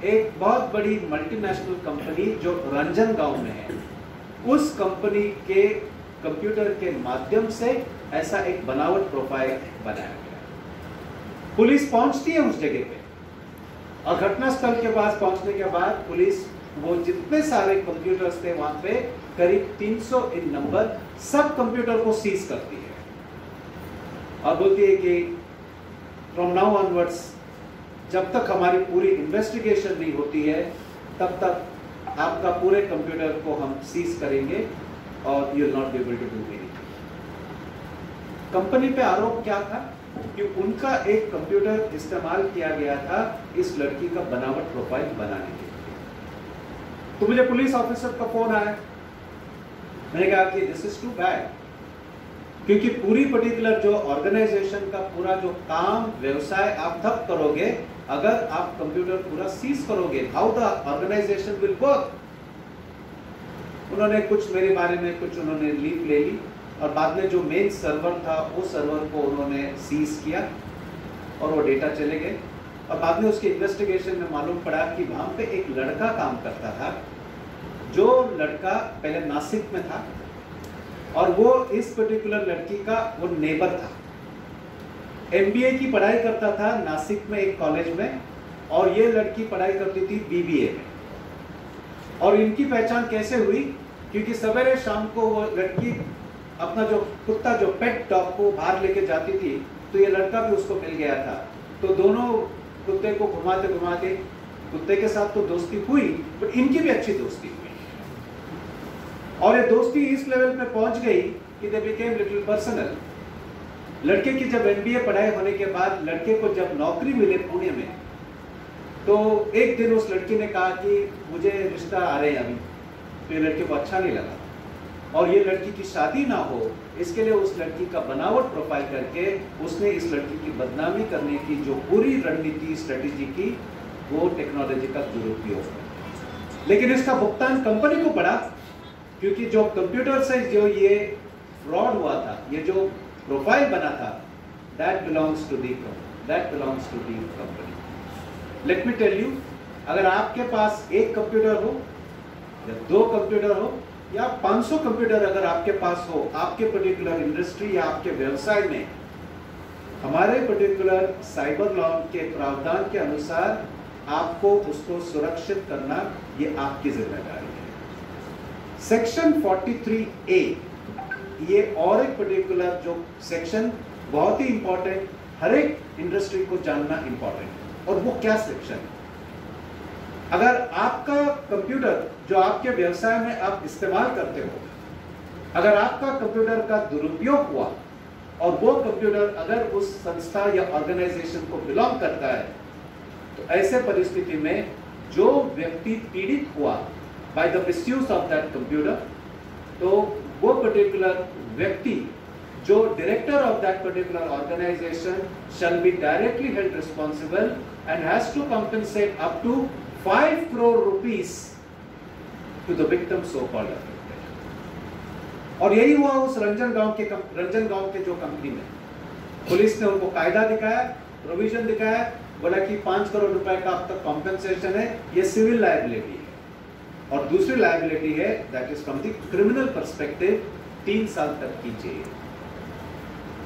Speaker 13: एक बहुत बड़ी मल्टीनेशनल कंपनी जो रंजनगांव में है, उस कंपनी के कंप्यूटर के माध्यम से ऐसा एक बनावट प्रोफाइल बनाया गया। पुलिस पहुंचती है उस जगह पे और घटनास्थल के पास पहुंचने के बाद पुलिस वो जितने सारे कंप्यूटर्स थे वहां पे करीब 300 इन नंबर सब कंप्यूटर को सीज करती है और बोलती है कि फ्रॉम नाउ ऑनवर्ड्स जब तक हमारी पूरी इन्वेस्टिगेशन नहीं होती है तब तक आपका पूरे कंप्यूटर को हम सीज करेंगे और you will not be able to do anything. Company पे आरोप क्या था कि उनका एक कंप्यूटर इस्तेमाल किया गया था इस लड़की का बनावट प्रोफाइल बनाने के लिए। तो मुझे पुलिस ऑफिसर का फोन आया, मैंने कहा कि दिस इज टू बैड, क्योंकि पूरी पर्टिकुलर जो ऑर्गेनाइजेशन का पूरा जो काम व्यवसाय आप तब करोगे अगर आप कंप्यूटर पूरा सीज करोगे। How the organisation will work. उन्होंने कुछ मेरे बारे में कुछ उन्होंने लीड ले ली और बाद में जो मेन सर्वर था वो सर्वर को उन्होंने सीज किया और वो डेटा चले गए। और बाद में उसकी इन्वेस्टिगेशन में मालूम पड़ा कि वहां पे एक लड़का काम करता था, जो लड़का पहले नासिक में था और वो इस पर्टिकुलर लड़की का वो नेबर था। एमबीए की पढ़ाई करता था नासिक में एक कॉलेज में और ये लड़की पढ़ाई करती थी बीबीए में। और इनकी पहचान कैसे हुई, क्योंकि सवेरे शाम को वो लड़की अपना जो कुत्ता जो पेट डॉग को बाहर लेके जाती थी तो ये लड़का भी उसको मिल गया था। तो दोनों कुत्ते को घुमाते घुमाते कुत्ते के साथ तो दोस्ती हुई बट इनकी भी अच्छी दोस्ती हुई और ये दोस्ती इस लेवल पे पहुंच गई कि दे बिकेम लिटिल पर्सनल। लड़के की जब एमबीए पढ़ाई होने के बाद लड़के को जब नौकरी मिले पुणे में तो एक दिन उस लड़की ने कहा कि मुझे रिश्ता आ रहे हैं अभी, तो ये लड़के को अच्छा नहीं लगा और ये लड़की की शादी ना हो इसके लिए उस लड़की का बनावट प्रोफाइल करके उसने इस लड़की की बदनामी करने की जो पूरी रणनीति स्ट्रेटेजी की वो टेक्नोलॉजी का दुरुपयोग। लेकिन इसका भुगतान कंपनी को पड़ा, क्योंकि जो कंप्यूटर से जो ये फ्रॉड हुआ था, ये जो प्रोफाइल बना था, that belongs to the company. Let me tell you, अगर आपके पास एक कंप्यूटर हो या 2 कंप्यूटर हो या 500 कंप्यूटर अगर आपके पास हो, आपके पर्टिकुलर इंडस्ट्री या आपके व्यवसाय में, हमारे पर्टिकुलर साइबर लॉ के प्रावधान के अनुसार आपको उसको सुरक्षित करना ये आपकी जिम्मेदारी है। सेक्शन 43A ये और एक पर्टिकुलर जो सेक्शन बहुत ही इंपॉर्टेंट, हर एक इंडस्ट्री को जानना इंपॉर्टेंट है। और वो क्या सेक्शन है? अगर आपका कंप्यूटर जो आपके व्यवसाय में आप इस्तेमाल करते हो, अगर आपका कंप्यूटर का दुरुपयोग हुआ और वो कंप्यूटर अगर उस संस्था या ऑर्गेनाइजेशन को बिलोंग करता है, तो ऐसे परिस्थिति में जो व्यक्ति पीड़ित हुआ by the misuse of that computer, तो वो पर्टिकुलर व्यक्ति जो director of that particular organisation shall be directly held responsible and has to compensate up to 5 crore rupees to the victim so called affected। और यही हुआ उस रंजनगांव के जो कंपनी में पुलिस ने उनको कायदा दिखाया, प्रोविजन दिखाया, बोला कि 5 करोड़ रुपए का अब तक कॉम्पेंसेशन है, ये सिविल लायबिलिटी है। और दूसरी लायबिलिटी है that is from the criminal perspective 3 साल तक की जेल।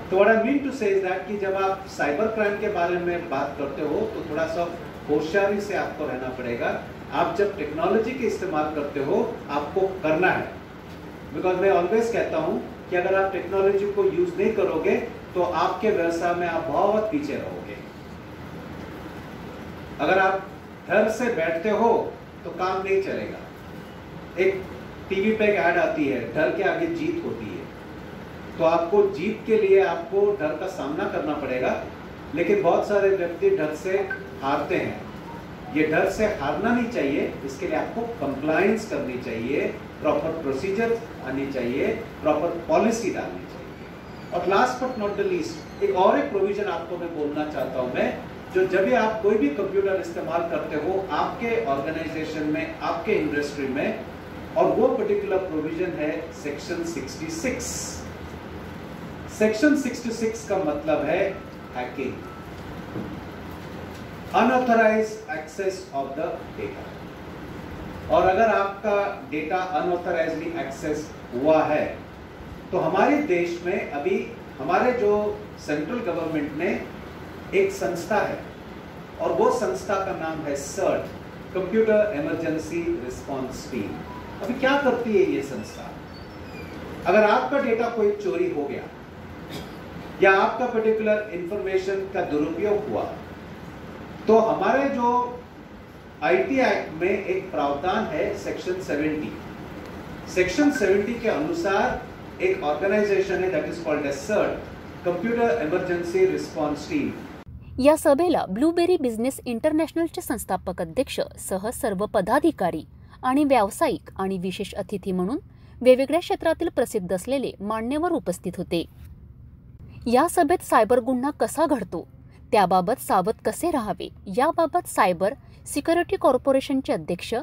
Speaker 13: तो व्हाट आई मीन टू से इज दैट कि जब आप साइबर क्राइम के बारे में बात करते हो तो थोड़ा सा होशियारी से आपको रहना पड़ेगा। आप जब टेक्नोलॉजी के इस्तेमाल करते हो आपको करना है, बिकॉज मैं ऑलवेज कहता हूं कि अगर आप टेक्नोलॉजी को यूज नहीं करोगे तो आपके व्यवसाय में आप बहुत पीछे रहोगे। अगर आप डर से बैठते हो तो काम नहीं चलेगा। एक टीवी पे एक ऐड आती है, डर के आगे जीत होती है, तो आपको जीत के लिए आपको डर का सामना करना पड़ेगा। लेकिन बहुत सारे व्यक्ति डर से हारते हैं। ये डर से हारना नहीं चाहिए, इसके लिए आपको कंप्लायंस करनी चाहिए, प्रॉपर प्रोसीजर आनी चाहिए, प्रॉपर पॉलिसी डालनी चाहिए। और last but not the least एक और एक प्रोविजन आपको मैं बोलना चाहता हूं मैं, जो जब भी आप कोई भी कंप्यूटर इस्तेमाल करते हो आपके ऑर्गेनाइजेशन में, आपके इंडस्ट्री में, और वो पर्टिकुलर प्रोविजन है सेक्शन 66। सेक्शन 66 का मतलब है hacking. Unauthorised access of the data. और अगर आपका डेटा अनऑथराइज्डली एक्सेस हुआ है तो हमारे देश में अभी हमारे जो सेंट्रल गवर्नमेंट ने एक संस्था है और वो संस्था का नाम है CERT, computer emergency response team. अभी क्या करती है ये संस्था? अगर आपका डेटा कोई चोरी हो गया या आपका पर्टिकुलर इंफॉर्मेशन का दुरुपयोग हुआ तो हमारे जो आईटी एक्ट में एक प्रावधान है सेक्शन 70। सेक्शन 70 के अनुसार एक ऑर्गनायझेशन है that is called as CERT, computer emergency response team.
Speaker 1: या सभेला ब्लूबेरी बिझनेस इंटरनॅशनलचे संस्थापक अध्यक्ष सह सर्व पदाधिकारी आणि व्यावसायिक आणि विशेष अतिथी म्हणून वेगवेगळ्या क्षेत्रातील प्रसिद्ध असलेले मान्यवर उपस्थित होते। या सभेत सायबर गुन्हा कसा घडतो, त्याबाबत सावध कसे राहावे याबाबत सायबर सिक्युरिटी कॉर्पोरेशनचे अध्यक्ष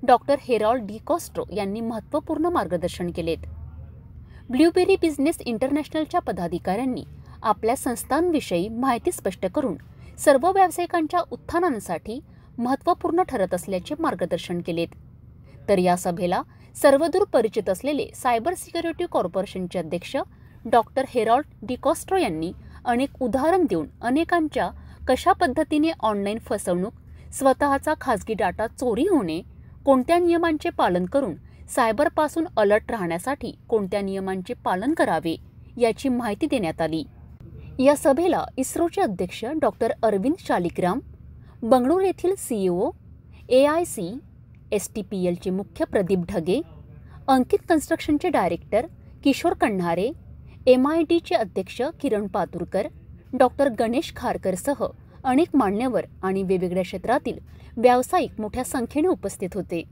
Speaker 1: डॉक्टर हेरॉल्ड डिकॉस्ट्रो यांनी महत्त्वपूर्ण मार्गदर्शन केलेत। ब्लूबेरी बिझनेस इंटरनॅशनलच्या पदाधिकाऱ्यांनी आपल्या संस्थांविषयी माहिती स्पष्ट करून सर्व व्यावसायिकांच्या उत्थानासाठी महत्त्वपूर्ण ठरत असल्याचे मार्गदर्शन केलेत। तर या सभेला सर्वदूर परिचित असलेले सायबर सिक्युरिटी कॉर्पोरेशनचे अध्यक्ष डॉक्टर हेरॉल्ड डिकॉस्ट्रो यांनी अनेक उदाहरण देऊन अनेकांच्या कशा पद्धतीने ऑनलाईन फसवणूक, स्वतःचा खाजगी डाटा चोरी होणे, कोणत्या नियमांचे पालन करून सायबरपासून अलर्ट राहण्यासाठी कोणत्या नियमांचे पालन करावे याची माहिती देण्यात आली। या सभेला इस्रोचे अध्यक्ष डॉक्टर अरविंद शालिग्राम, बंगळुरू येथील सीईओ, AIC STPLचे मुख्य प्रदीप ढगे, अंकित कन्स्ट्रक्शनचे डायरेक्टर किशोर कण्हारे, MIDचे अध्यक्ष किरण पातुरकर, डॉक्टर गणेश खारकरसह अनेक मान्यवर आणि वेगवेगळ्या क्षेत्रातील व्यावसायिक मोठ्या संख्येने उपस्थित होते।